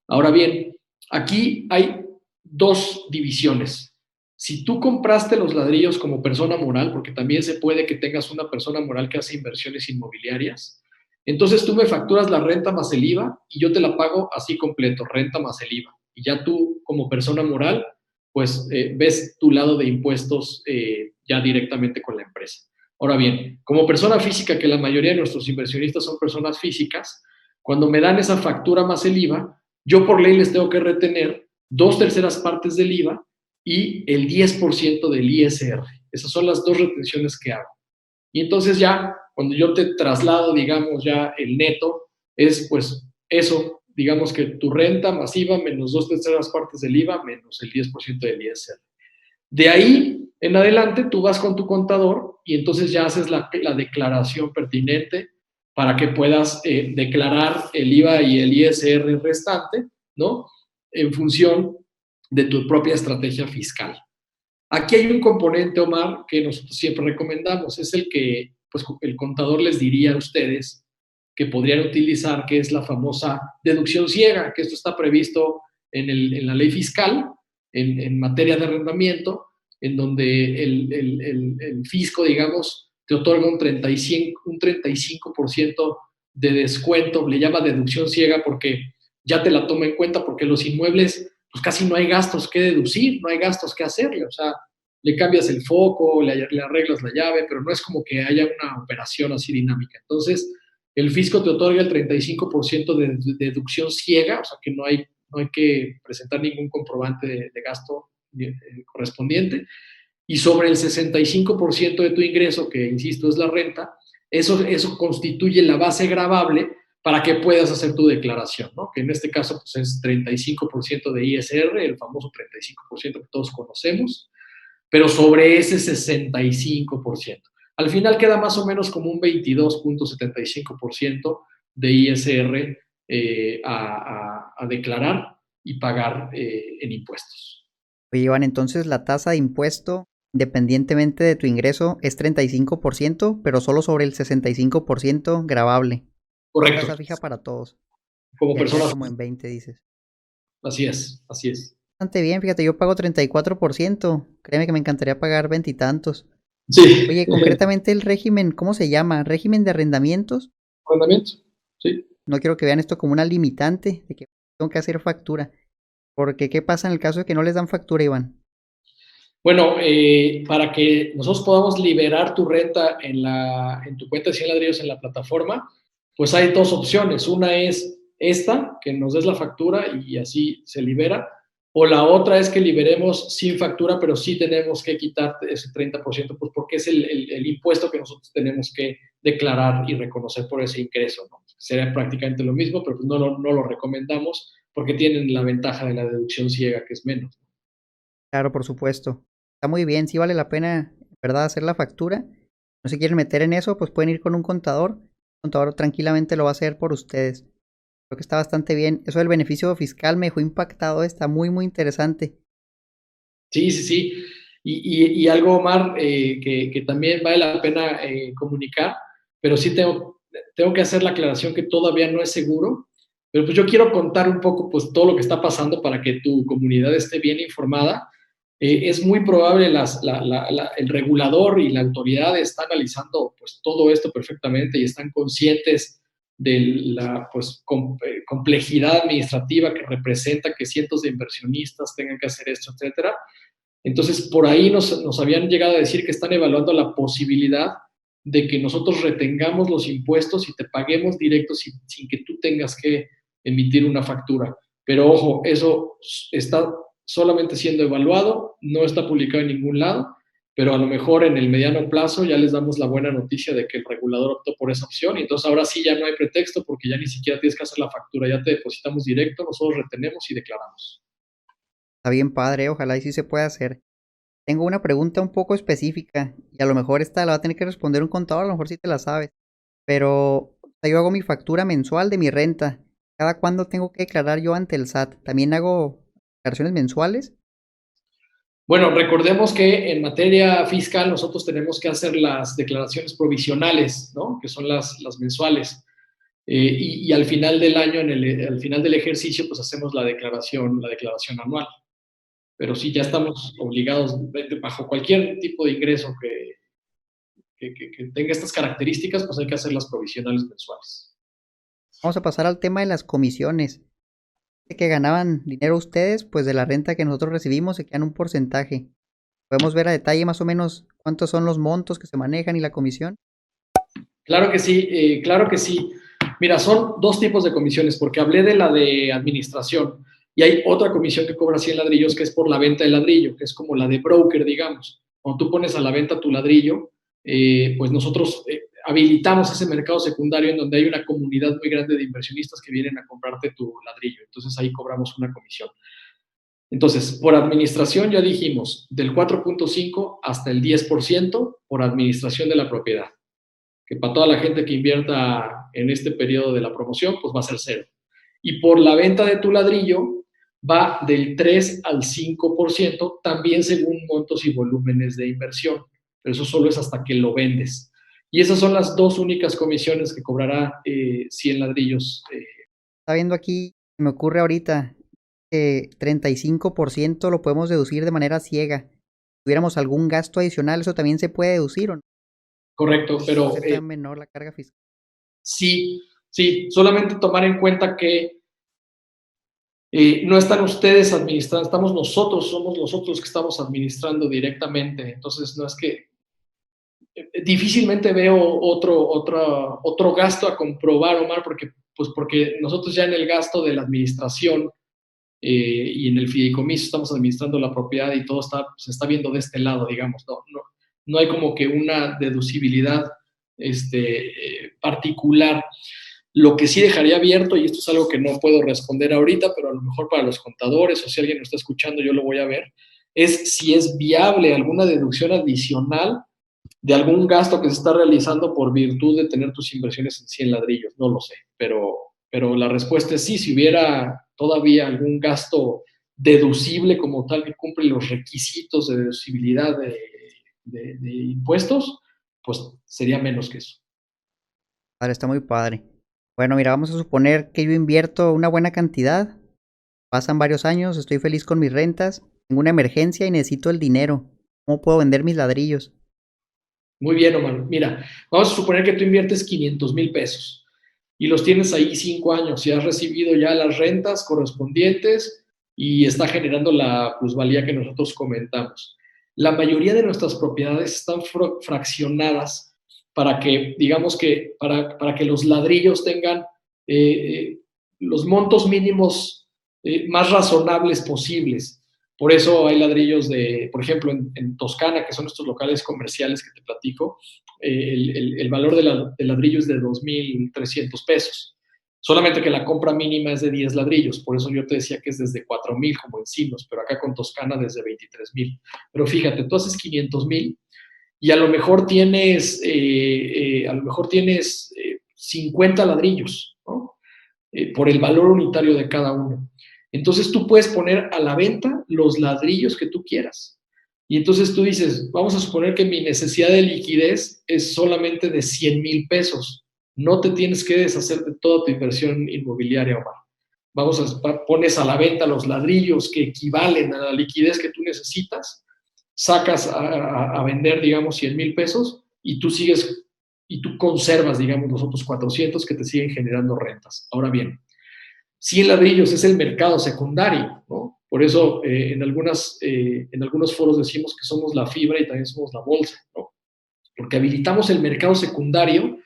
Ahora bien, aquí hay dos divisiones. Si tú compraste los ladrillos como persona moral, porque también se puede que tengas una persona moral que hace inversiones inmobiliarias, entonces tú me facturas la renta más el IVA y yo te la pago así completo, renta más el IVA. Y ya tú como persona moral, pues ves tu lado de impuestos ya directamente con la empresa. Ahora bien, como persona física, que la mayoría de nuestros inversionistas son personas físicas, cuando me dan esa factura más el IVA, yo por ley les tengo que retener 2/3 del IVA y el 10% del ISR. Esas son las dos retenciones que hago. Y entonces ya, cuando yo te traslado, digamos, ya el neto, es pues eso, digamos que tu renta masiva menos 2/3 del IVA menos el 10% del ISR. De ahí en adelante tú vas con tu contador y entonces ya haces la declaración pertinente para que puedas declarar el IVA y el ISR restante, ¿no? En función de tu propia estrategia fiscal. Aquí hay un componente, Omar, que nosotros siempre recomendamos, es el que pues, el contador les diría a ustedes que podrían utilizar, que es la famosa deducción ciega, que esto está previsto en la ley fiscal, en materia de arrendamiento, en donde el fisco, digamos, te otorga un 35% de descuento, le llama deducción ciega porque ya te la toma en cuenta, porque los inmuebles, pues casi no hay gastos que deducir, no hay gastos que hacerle, o sea, le cambias el foco, le arreglas la llave, pero no es como que haya una operación así dinámica. Entonces, el fisco te otorga el 35% de deducción ciega, o sea que no hay que presentar ningún comprobante de gasto correspondiente. Y sobre el 65% de tu ingreso, que insisto es la renta, eso constituye la base gravable para que puedas hacer tu declaración, ¿no? Que en este caso pues, es 35% de ISR, el famoso 35% que todos conocemos, pero sobre ese 65%. Al final queda más o menos como un 22.75% de ISR a declarar y pagar en impuestos. Oye, Iván, entonces la tasa de impuesto, independientemente de tu ingreso, es 35%, pero solo sobre el 65% gravable. Correcto, Tasa fija para todos. como Ya queda personas. como en 20, dices. Así es, así es. Bastante bien, fíjate, yo pago 34%. Créeme que me encantaría pagar veintitantos. Sí, Oye, concretamente el régimen, ¿cómo se llama? ¿Régimen de arrendamientos? arrendamiento, sí. No quiero que vean esto como una limitante de que tengo que hacer factura. Porque, ¿qué pasa en el caso de que no les dan factura, Iván? Bueno, para que nosotros podamos liberar tu renta en tu cuenta de 100 ladrillos en la plataforma, pues hay dos opciones. Una es esta, que nos des la factura y así se libera. O la otra es que liberemos sin factura, pero sí tenemos que quitar ese 30%, pues porque es el impuesto que nosotros tenemos que declarar y reconocer por ese ingreso, ¿no? Sería prácticamente lo mismo, pero pues no lo recomendamos porque tienen la ventaja de la deducción ciega, que es menos. Claro, por supuesto. Está muy bien, sí vale la pena, ¿verdad?, hacer la factura. No se quieren meter en eso, pues pueden ir con un contador. El contador tranquilamente lo va a hacer por ustedes. Creo que está bastante bien. Eso del beneficio fiscal me dejó impactado, está muy, muy interesante. Sí, sí, sí. Y algo, Omar, que también vale la pena comunicar, pero sí tengo que hacer la aclaración que todavía no es seguro, pero pues yo quiero contar un poco pues todo lo que está pasando para que tu comunidad esté bien informada. Es muy probable el regulador y la autoridad están analizando pues todo esto perfectamente y están conscientes de la pues, complejidad administrativa que representa que cientos de inversionistas tengan que hacer esto, etcétera. Entonces, por ahí nos habían llegado a decir que están evaluando la posibilidad de que nosotros retengamos los impuestos y te paguemos directo sin que tú tengas que emitir una factura. Pero ojo, eso está solamente siendo evaluado, no está publicado en ningún lado, pero a lo mejor en el mediano plazo ya les damos la buena noticia de que el regulador optó por esa opción y entonces ahora sí ya no hay pretexto porque ya ni siquiera tienes que hacer la factura, ya te depositamos directo, nosotros retenemos y declaramos. Está bien padre, ojalá y sí se pueda hacer. Tengo una pregunta un poco específica y a lo mejor esta la va a tener que responder un contador, a lo mejor sí te la sabes. Pero o sea, yo hago mi factura mensual de mi renta. ¿Cada cuándo tengo que declarar yo ante el SAT? ¿También hago declaraciones mensuales? Bueno, recordemos que en materia fiscal nosotros tenemos que hacer las declaraciones provisionales, ¿no? Que son las mensuales. Y al final del año, al final del ejercicio, pues hacemos la declaración anual. Pero sí, ya estamos obligados, bajo cualquier tipo de ingreso que tenga estas características, pues hay que hacer las provisionales mensuales. Vamos a pasar al tema de las comisiones. De que ganaban dinero ustedes, pues de la renta que nosotros recibimos se quedan un porcentaje. ¿Podemos ver a detalle más o menos cuántos son los montos que se manejan y la comisión? Claro que sí, claro que sí. Mira, son dos tipos de comisiones, porque hablé de la de administración y hay otra comisión que cobra 100 ladrillos que es por la venta de ladrillo, que es como la de broker, digamos. Cuando tú pones a la venta tu ladrillo, pues nosotros habilitamos ese mercado secundario en donde hay una comunidad muy grande de inversionistas que vienen a comprarte tu ladrillo. Entonces ahí cobramos una comisión. Entonces, por administración ya dijimos del 4.5 hasta el 10% por administración de la propiedad, que para toda la gente que invierta en este periodo de la promoción, pues va a ser cero. Y por la venta de tu ladrillo va del 3 al 5%, también según montos y volúmenes de inversión, pero eso solo es hasta que lo vendes. Y esas son las dos únicas comisiones que cobrará 100 ladrillos. Está viendo aquí, me ocurre ahorita que 35% lo podemos deducir de manera ciega. Si tuviéramos algún gasto adicional, ¿eso también se puede deducir o no? Correcto, Va a pero ser todavía menor la carga fiscal. sí, sí, solamente tomar en cuenta que no están ustedes administrando, estamos nosotros, somos nosotros los que estamos administrando directamente. Entonces, no es que difícilmente veo otro gasto a comprobar, Omar, porque nosotros ya en el gasto de la administración y en el fideicomiso estamos administrando la propiedad y todo se está viendo de este lado, digamos, no hay como que una deducibilidad particular. Lo que sí dejaría abierto, y esto es algo que no puedo responder ahorita, pero a lo mejor para los contadores o si alguien lo está escuchando, yo lo voy a ver, es si es viable alguna deducción adicional de algún gasto que se está realizando por virtud de tener tus inversiones en 100 ladrillos. No lo sé, pero la respuesta es sí. Si hubiera todavía algún gasto deducible como tal que cumple los requisitos de deducibilidad de impuestos, pues sería menos que eso. Padre, está muy padre. Bueno, mira, vamos a suponer que yo invierto una buena cantidad, pasan varios años, estoy feliz con mis rentas, tengo una emergencia y necesito el dinero. ¿Cómo puedo vender mis ladrillos? Muy bien, Omar. Mira, vamos a suponer que tú inviertes 500,000 pesos y los tienes ahí 5 años y has recibido ya las rentas correspondientes y está generando la plusvalía que nosotros comentamos. La mayoría de nuestras propiedades están fraccionadas para que, digamos que, para que los ladrillos tengan los montos mínimos más razonables posibles. Por eso hay ladrillos por ejemplo, en Toscana, que son estos locales comerciales que te platico, el valor del ladrillo es de 2,300 pesos. Solamente que la compra mínima es de 10 ladrillos, por eso yo te decía que es desde 4,000 como Encinos, pero acá con Toscana desde 23,000. Pero fíjate, tú haces 500,000 y a lo mejor tienes, 50 ladrillos, ¿no? Por el valor unitario de cada uno. Entonces tú puedes poner a la venta los ladrillos que tú quieras. Y entonces tú dices, vamos a suponer que mi necesidad de liquidez es solamente de 100,000 pesos. No te tienes que deshacer de toda tu inversión inmobiliaria, Omar. Pones a la venta los ladrillos que equivalen a la liquidez que tú necesitas, sacas a vender, digamos, 100,000 pesos y tú conservas, digamos, los otros 400 que te siguen generando rentas. Ahora bien, 100 ladrillos es el mercado secundario, ¿no? Por eso en algunos foros decimos que somos la fibra y también somos la bolsa, ¿no? Porque habilitamos el mercado secundario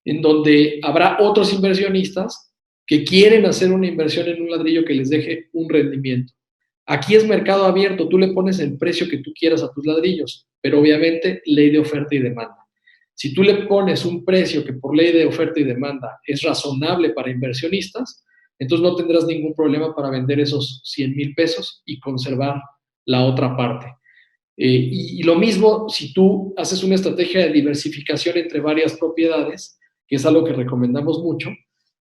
en donde habrá otros inversionistas que quieren hacer una inversión en un ladrillo que les deje un rendimiento. Aquí es mercado abierto, tú le pones el precio que tú quieras a tus ladrillos, pero obviamente ley de oferta y demanda. Si tú le pones un precio que por ley de oferta y demanda es razonable para inversionistas, entonces no tendrás ningún problema para vender esos 100,000 pesos y conservar la otra parte. Y lo mismo si tú haces una estrategia de diversificación entre varias propiedades, que es algo que recomendamos mucho,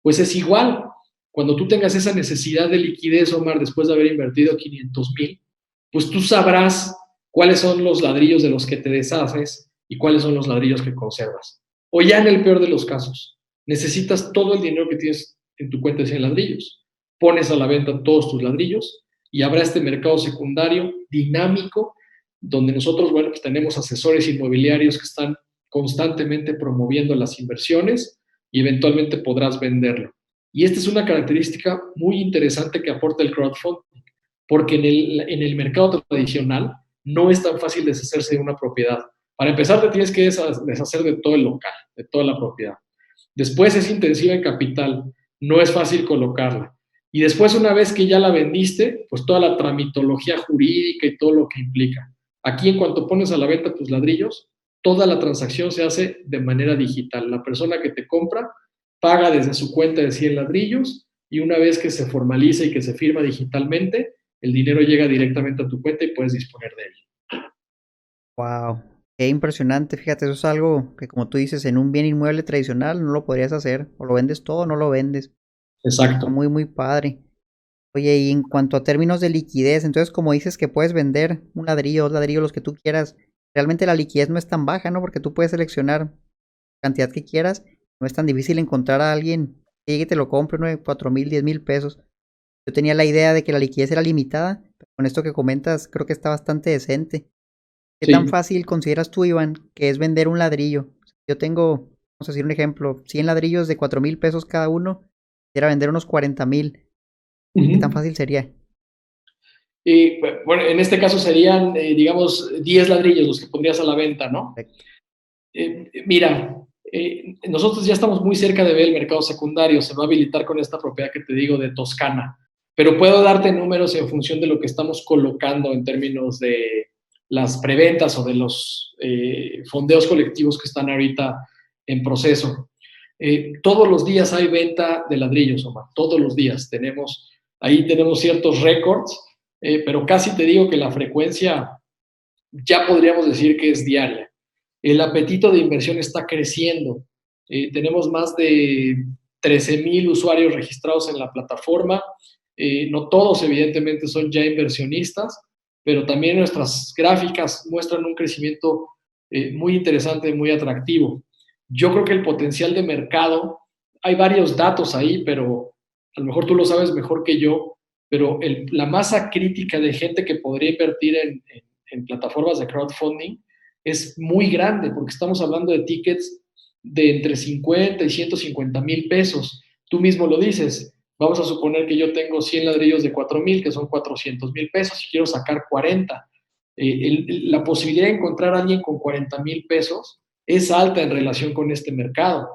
pues es igual. Cuando tú tengas esa necesidad de liquidez, Omar, después de haber invertido 500,000, pues tú sabrás cuáles son los ladrillos de los que te deshaces y cuáles son los ladrillos que conservas. O ya en el peor de los casos, necesitas todo el dinero que tienes en tu cuenta de 100 ladrillos. Pones a la venta todos tus ladrillos y habrá este mercado secundario dinámico donde nosotros, bueno, pues tenemos asesores inmobiliarios que están constantemente promoviendo las inversiones y eventualmente podrás venderlo. Y esta es una característica muy interesante que aporta el crowdfunding, porque en el mercado tradicional no es tan fácil deshacerse de una propiedad. Para empezar, te tienes que deshacer de todo el local, de toda la propiedad. Después es intensiva en capital, no es fácil colocarla. Y después, una vez que ya la vendiste, pues toda la tramitología jurídica y todo lo que implica. Aquí, en cuanto pones a la venta tus ladrillos, toda la transacción se hace de manera digital. La persona que te compra paga desde su cuenta de 100 ladrillos y una vez que se formaliza y que se firma digitalmente, el dinero llega directamente a tu cuenta y puedes disponer de él. Wow, qué impresionante. Fíjate, eso es algo que, como tú dices, en un bien inmueble tradicional no lo podrías hacer. O lo vendes todo o no lo vendes. Está Exacto. muy, muy padre. Oye, y en cuanto a términos de liquidez, entonces como dices que puedes vender un ladrillo, dos ladrillos, los que tú quieras, realmente la liquidez no es tan baja, ¿no? Porque tú puedes seleccionar cantidad que quieras. No es tan difícil encontrar a alguien que llegue y te lo compre, ¿no? 4,000, 10,000 pesos. Yo tenía la idea de que la liquidez era limitada, pero con esto que comentas creo que está bastante decente. ¿Qué tan Sí. fácil consideras tú, Iván, que es vender un ladrillo? Yo tengo, vamos a decir un ejemplo, 100 ladrillos de 4,000 pesos cada uno, quisiera vender unos 40,000. ¿Qué tan Uh-huh. fácil sería? Y bueno, en este caso serían, digamos, 10 ladrillos los que pondrías a la venta, ¿no? Correcto. Mira, nosotros ya estamos muy cerca de ver el mercado secundario, se va a habilitar con esta propiedad que te digo de Toscana, pero puedo darte números en función de lo que estamos colocando en términos de las preventas o de los fondeos colectivos que están ahorita en proceso. Todos los días hay venta de ladrillos, Omar, todos los días ahí tenemos ciertos récords, pero casi te digo que la frecuencia ya podríamos decir que es diaria. El apetito de inversión está creciendo. Tenemos más de 13,000 usuarios registrados en la plataforma. No todos, evidentemente, son ya inversionistas, pero también nuestras gráficas muestran un crecimiento muy interesante, muy atractivo. Yo creo que el potencial de mercado, hay varios datos ahí, pero a lo mejor tú lo sabes mejor que yo, pero la masa crítica de gente que podría invertir en plataformas de crowdfunding es muy grande, porque estamos hablando de tickets de entre 50 y 150,000 pesos. Tú mismo lo dices, vamos a suponer que yo tengo 100 ladrillos de 4,000, que son 400,000 pesos, y quiero sacar 40. La posibilidad de encontrar a alguien con 40,000 pesos es alta en relación con este mercado.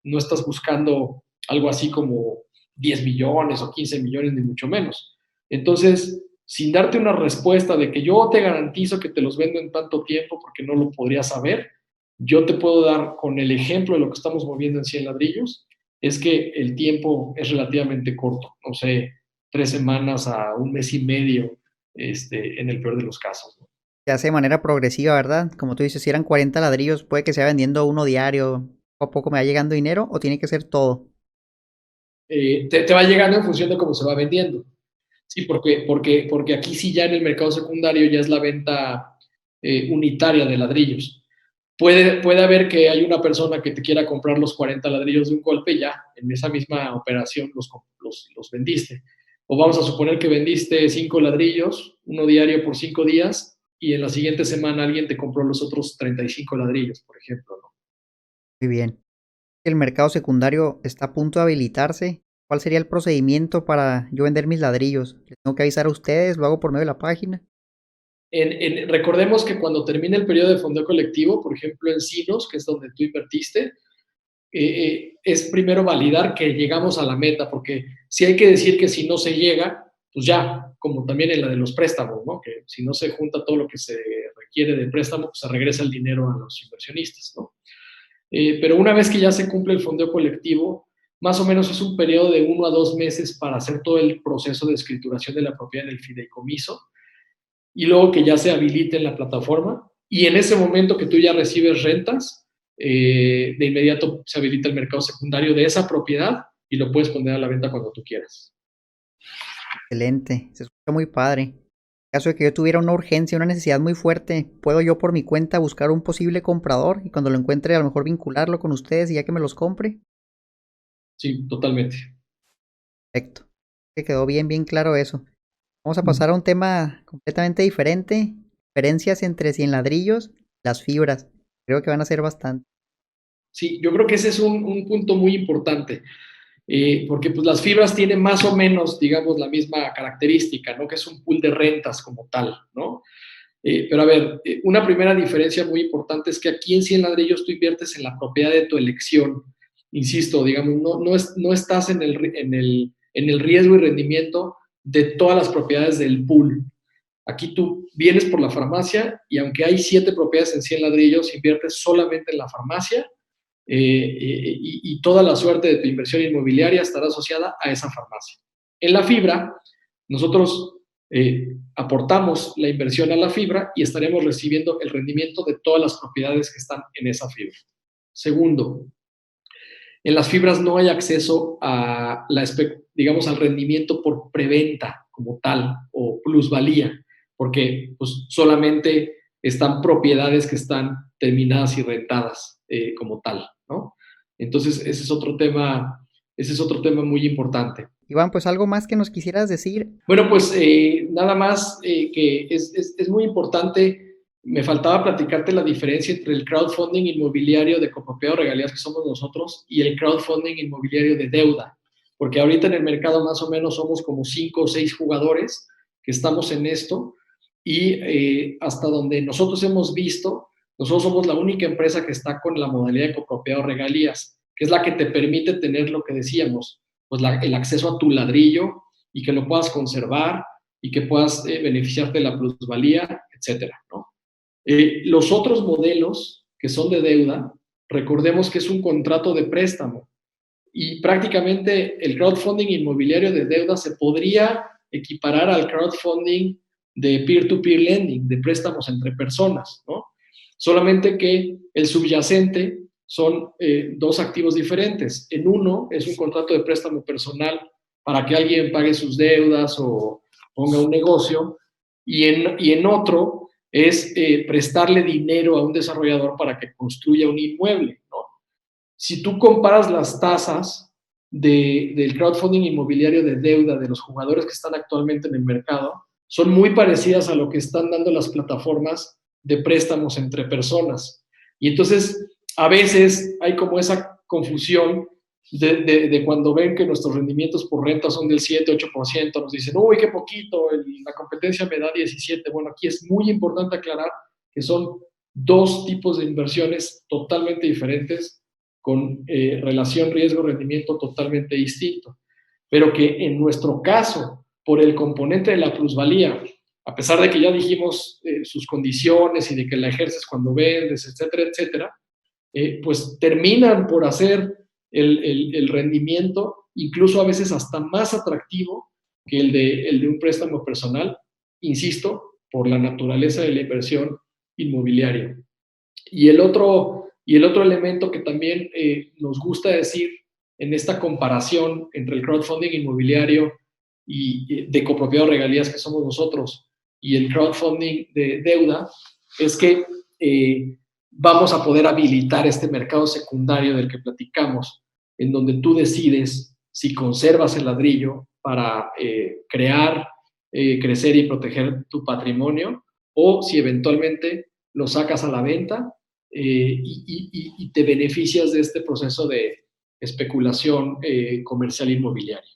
No estás buscando algo así como 10 millones o 15 millones, ni mucho menos. Entonces, sin darte una respuesta de que yo te garantizo que te los vendo en tanto tiempo porque no lo podrías saber, yo te puedo dar con el ejemplo de lo que estamos moviendo en 100 ladrillos, es que el tiempo es relativamente corto, no sé, 3 semanas a un mes y medio, en el peor de los casos, ¿no? Se hace de manera progresiva, ¿verdad? Como tú dices, si eran 40 ladrillos, puede que sea vendiendo uno diario, poco a poco me va llegando dinero o tiene que ser todo. Te va llegando en función de cómo se va vendiendo. Sí, porque aquí sí ya en el mercado secundario ya es la venta unitaria de ladrillos. Puede haber que hay una persona que te quiera comprar los 40 ladrillos de un golpe y ya, en esa misma operación los vendiste. O vamos a suponer que vendiste 5 ladrillos, uno diario por 5 días, y en la siguiente semana alguien te compró los otros 35 ladrillos, por ejemplo, ¿no? Muy bien. El mercado secundario está a punto de habilitarse. ¿Cuál sería el procedimiento para yo vender mis ladrillos? ¿Les tengo que avisar a ustedes? ¿Lo hago por medio de la página? Recordemos que cuando termine el periodo de fondeo colectivo, por ejemplo en Sinos, que es donde tú invertiste, es primero validar que llegamos a la meta, porque sí hay que decir que si no se llega, pues ya, como también en la de los préstamos, ¿no? Que si no se junta todo lo que se requiere de préstamo, pues se regresa el dinero a los inversionistas, ¿no? Pero una vez que ya se cumple el fondeo colectivo, más o menos es un periodo de 1 a 2 meses para hacer todo el proceso de escrituración de la propiedad en el fideicomiso y luego que ya se habilite en la plataforma y en ese momento que tú ya recibes rentas, de inmediato se habilita el mercado secundario de esa propiedad y lo puedes poner a la venta cuando tú quieras. Excelente, se escucha muy padre. En caso de que yo tuviera una urgencia, una necesidad muy fuerte, ¿puedo yo por mi cuenta buscar un posible comprador y cuando lo encuentre a lo mejor vincularlo con ustedes y ya que me los compre? Sí, totalmente. Perfecto. Que quedó bien claro eso. Vamos a pasar a un tema completamente diferente. Diferencias entre 100 ladrillos, las fibras. Creo que van a ser bastante. Sí, yo creo que ese es un punto muy importante, porque pues las fibras tienen más o menos, digamos, la misma característica, ¿no? Que es un pool de rentas como tal, ¿no? Pero a ver, una primera diferencia muy importante es que aquí en 100 ladrillos tú inviertes en la propiedad de tu elección. Insisto, digamos, no estás en el riesgo y rendimiento de todas las propiedades del pool. Aquí tú vienes por la farmacia y aunque hay 7 propiedades en 100 ladrillos, inviertes solamente en la farmacia, y toda la suerte de tu inversión inmobiliaria estará asociada a esa farmacia. En la fibra, nosotros aportamos la inversión a la fibra y estaremos recibiendo el rendimiento de todas las propiedades que están en esa fibra. Segundo, en las fibras no hay acceso a digamos, al rendimiento por preventa como tal o plusvalía, porque pues, solamente están propiedades que están terminadas y rentadas como tal, ¿no? Entonces, ese es otro tema muy importante. Iván, pues algo más que nos quisieras decir. Bueno, pues nada más que es muy importante. Me faltaba platicarte la diferencia entre el crowdfunding inmobiliario de copropiedad o regalías que somos nosotros y el crowdfunding inmobiliario de deuda, porque ahorita en el mercado más o menos somos como 5 o 6 jugadores que estamos en esto y hasta donde nosotros hemos visto, nosotros somos la única empresa que está con la modalidad de copropiedad o regalías, que es la que te permite tener lo que decíamos, pues el acceso a tu ladrillo y que lo puedas conservar y que puedas beneficiarte de la plusvalía, etcétera, ¿no? Los otros modelos que son de deuda, recordemos que es un contrato de préstamo y prácticamente el crowdfunding inmobiliario de deuda se podría equiparar al crowdfunding de peer-to-peer lending, de préstamos entre personas, ¿no? Solamente que el subyacente son 2 activos diferentes. En uno es un contrato de préstamo personal para que alguien pague sus deudas o ponga un negocio, y en otro es prestarle dinero a un desarrollador para que construya un inmueble, ¿no? Si tú comparas las tasas del crowdfunding inmobiliario de deuda de los jugadores que están actualmente en el mercado, son muy parecidas a lo que están dando las plataformas de préstamos entre personas. Y entonces, a veces hay como esa confusión de cuando ven que nuestros rendimientos por renta son del 7-8%, nos dicen, uy, qué poquito, la competencia me da 17%. Bueno, aquí es muy importante aclarar que son 2 tipos de inversiones totalmente diferentes con relación riesgo-rendimiento totalmente distinto. pero que en nuestro caso, por el componente de la plusvalía, a pesar de que ya dijimos sus condiciones y de que la ejerces cuando vendes, etcétera, etcétera, pues terminan por hacer el rendimiento incluso a veces hasta más atractivo que el de un préstamo personal, insisto, por la naturaleza de la inversión inmobiliaria. Y el otro elemento que también nos gusta decir en esta comparación entre el crowdfunding inmobiliario y de copropiedad o regalías que somos nosotros y el crowdfunding de deuda es que vamos a poder habilitar este mercado secundario del que platicamos, en donde tú decides si conservas el ladrillo para crear, crecer y proteger tu patrimonio, o si eventualmente lo sacas a la venta y te beneficias de este proceso de especulación comercial inmobiliaria.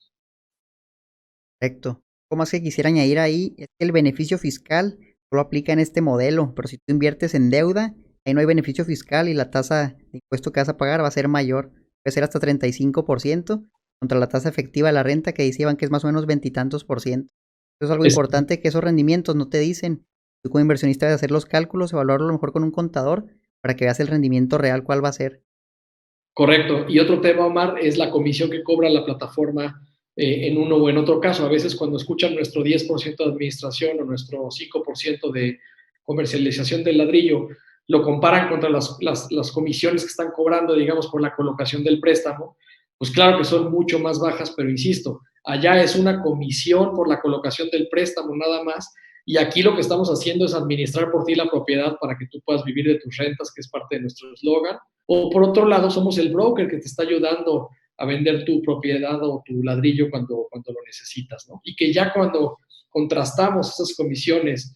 Correcto. Como es que quisiera añadir ahí, es que el beneficio fiscal solo aplica en este modelo, pero si tú inviertes en deuda, ahí no hay beneficio fiscal y la tasa de impuesto que vas a pagar va a ser mayor, puede ser hasta 35% contra la tasa efectiva de la renta que decían que es más o menos veintitantos por ciento. Eso es algo importante que esos rendimientos no te dicen. Tú como inversionista debes hacer los cálculos, evaluarlo a lo mejor con un contador para que veas el rendimiento real cuál va a ser. Correcto. Y otro tema, Omar, es la comisión que cobra la plataforma en uno o en otro caso. A veces cuando escuchan nuestro 10% de administración o nuestro 5% de comercialización del ladrillo, lo comparan contra las comisiones que están cobrando, digamos, por la colocación del préstamo, pues claro que son mucho más bajas, pero insisto, allá es una comisión por la colocación del préstamo nada más, y aquí lo que estamos haciendo es administrar por ti la propiedad para que tú puedas vivir de tus rentas, que es parte de nuestro eslogan. O por otro lado, somos el broker que te está ayudando a vender tu propiedad o tu ladrillo cuando lo necesitas, ¿no? Y que ya cuando contrastamos esas comisiones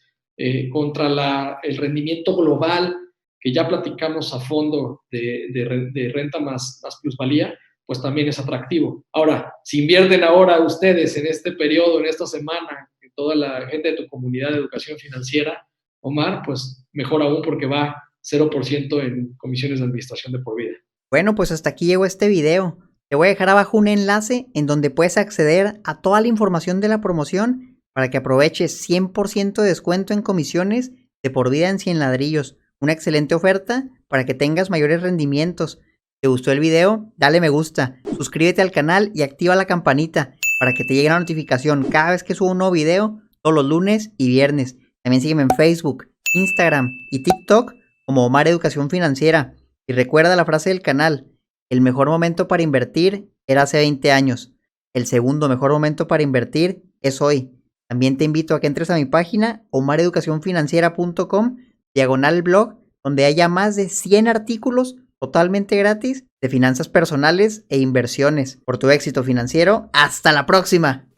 contra el rendimiento global, que ya platicamos a fondo de renta más plusvalía, pues también es atractivo. Ahora, si invierten ahora ustedes en este periodo, en esta semana, toda la gente de tu comunidad de educación financiera, Omar, pues mejor aún porque va 0% en comisiones de administración de por vida. Bueno, pues hasta aquí llegó este video. Te voy a dejar abajo un enlace en donde puedes acceder a toda la información de la promoción para que aproveches 100% de descuento en comisiones de por vida en 100 ladrillos. Una excelente oferta para que tengas mayores rendimientos. ¿Te gustó el video? Dale me gusta, suscríbete al canal y activa la campanita para que te llegue la notificación cada vez que subo un nuevo video, todos los lunes y viernes. También sígueme en Facebook, Instagram y TikTok como Omar Educación Financiera. Y recuerda la frase del canal: el mejor momento para invertir era hace 20 años. El segundo mejor momento para invertir es hoy. También te invito a que entres a mi página omareducacionfinanciera.com/blog, donde haya más de 100 artículos totalmente gratis de finanzas personales e inversiones. Por tu éxito financiero, ¡hasta la próxima!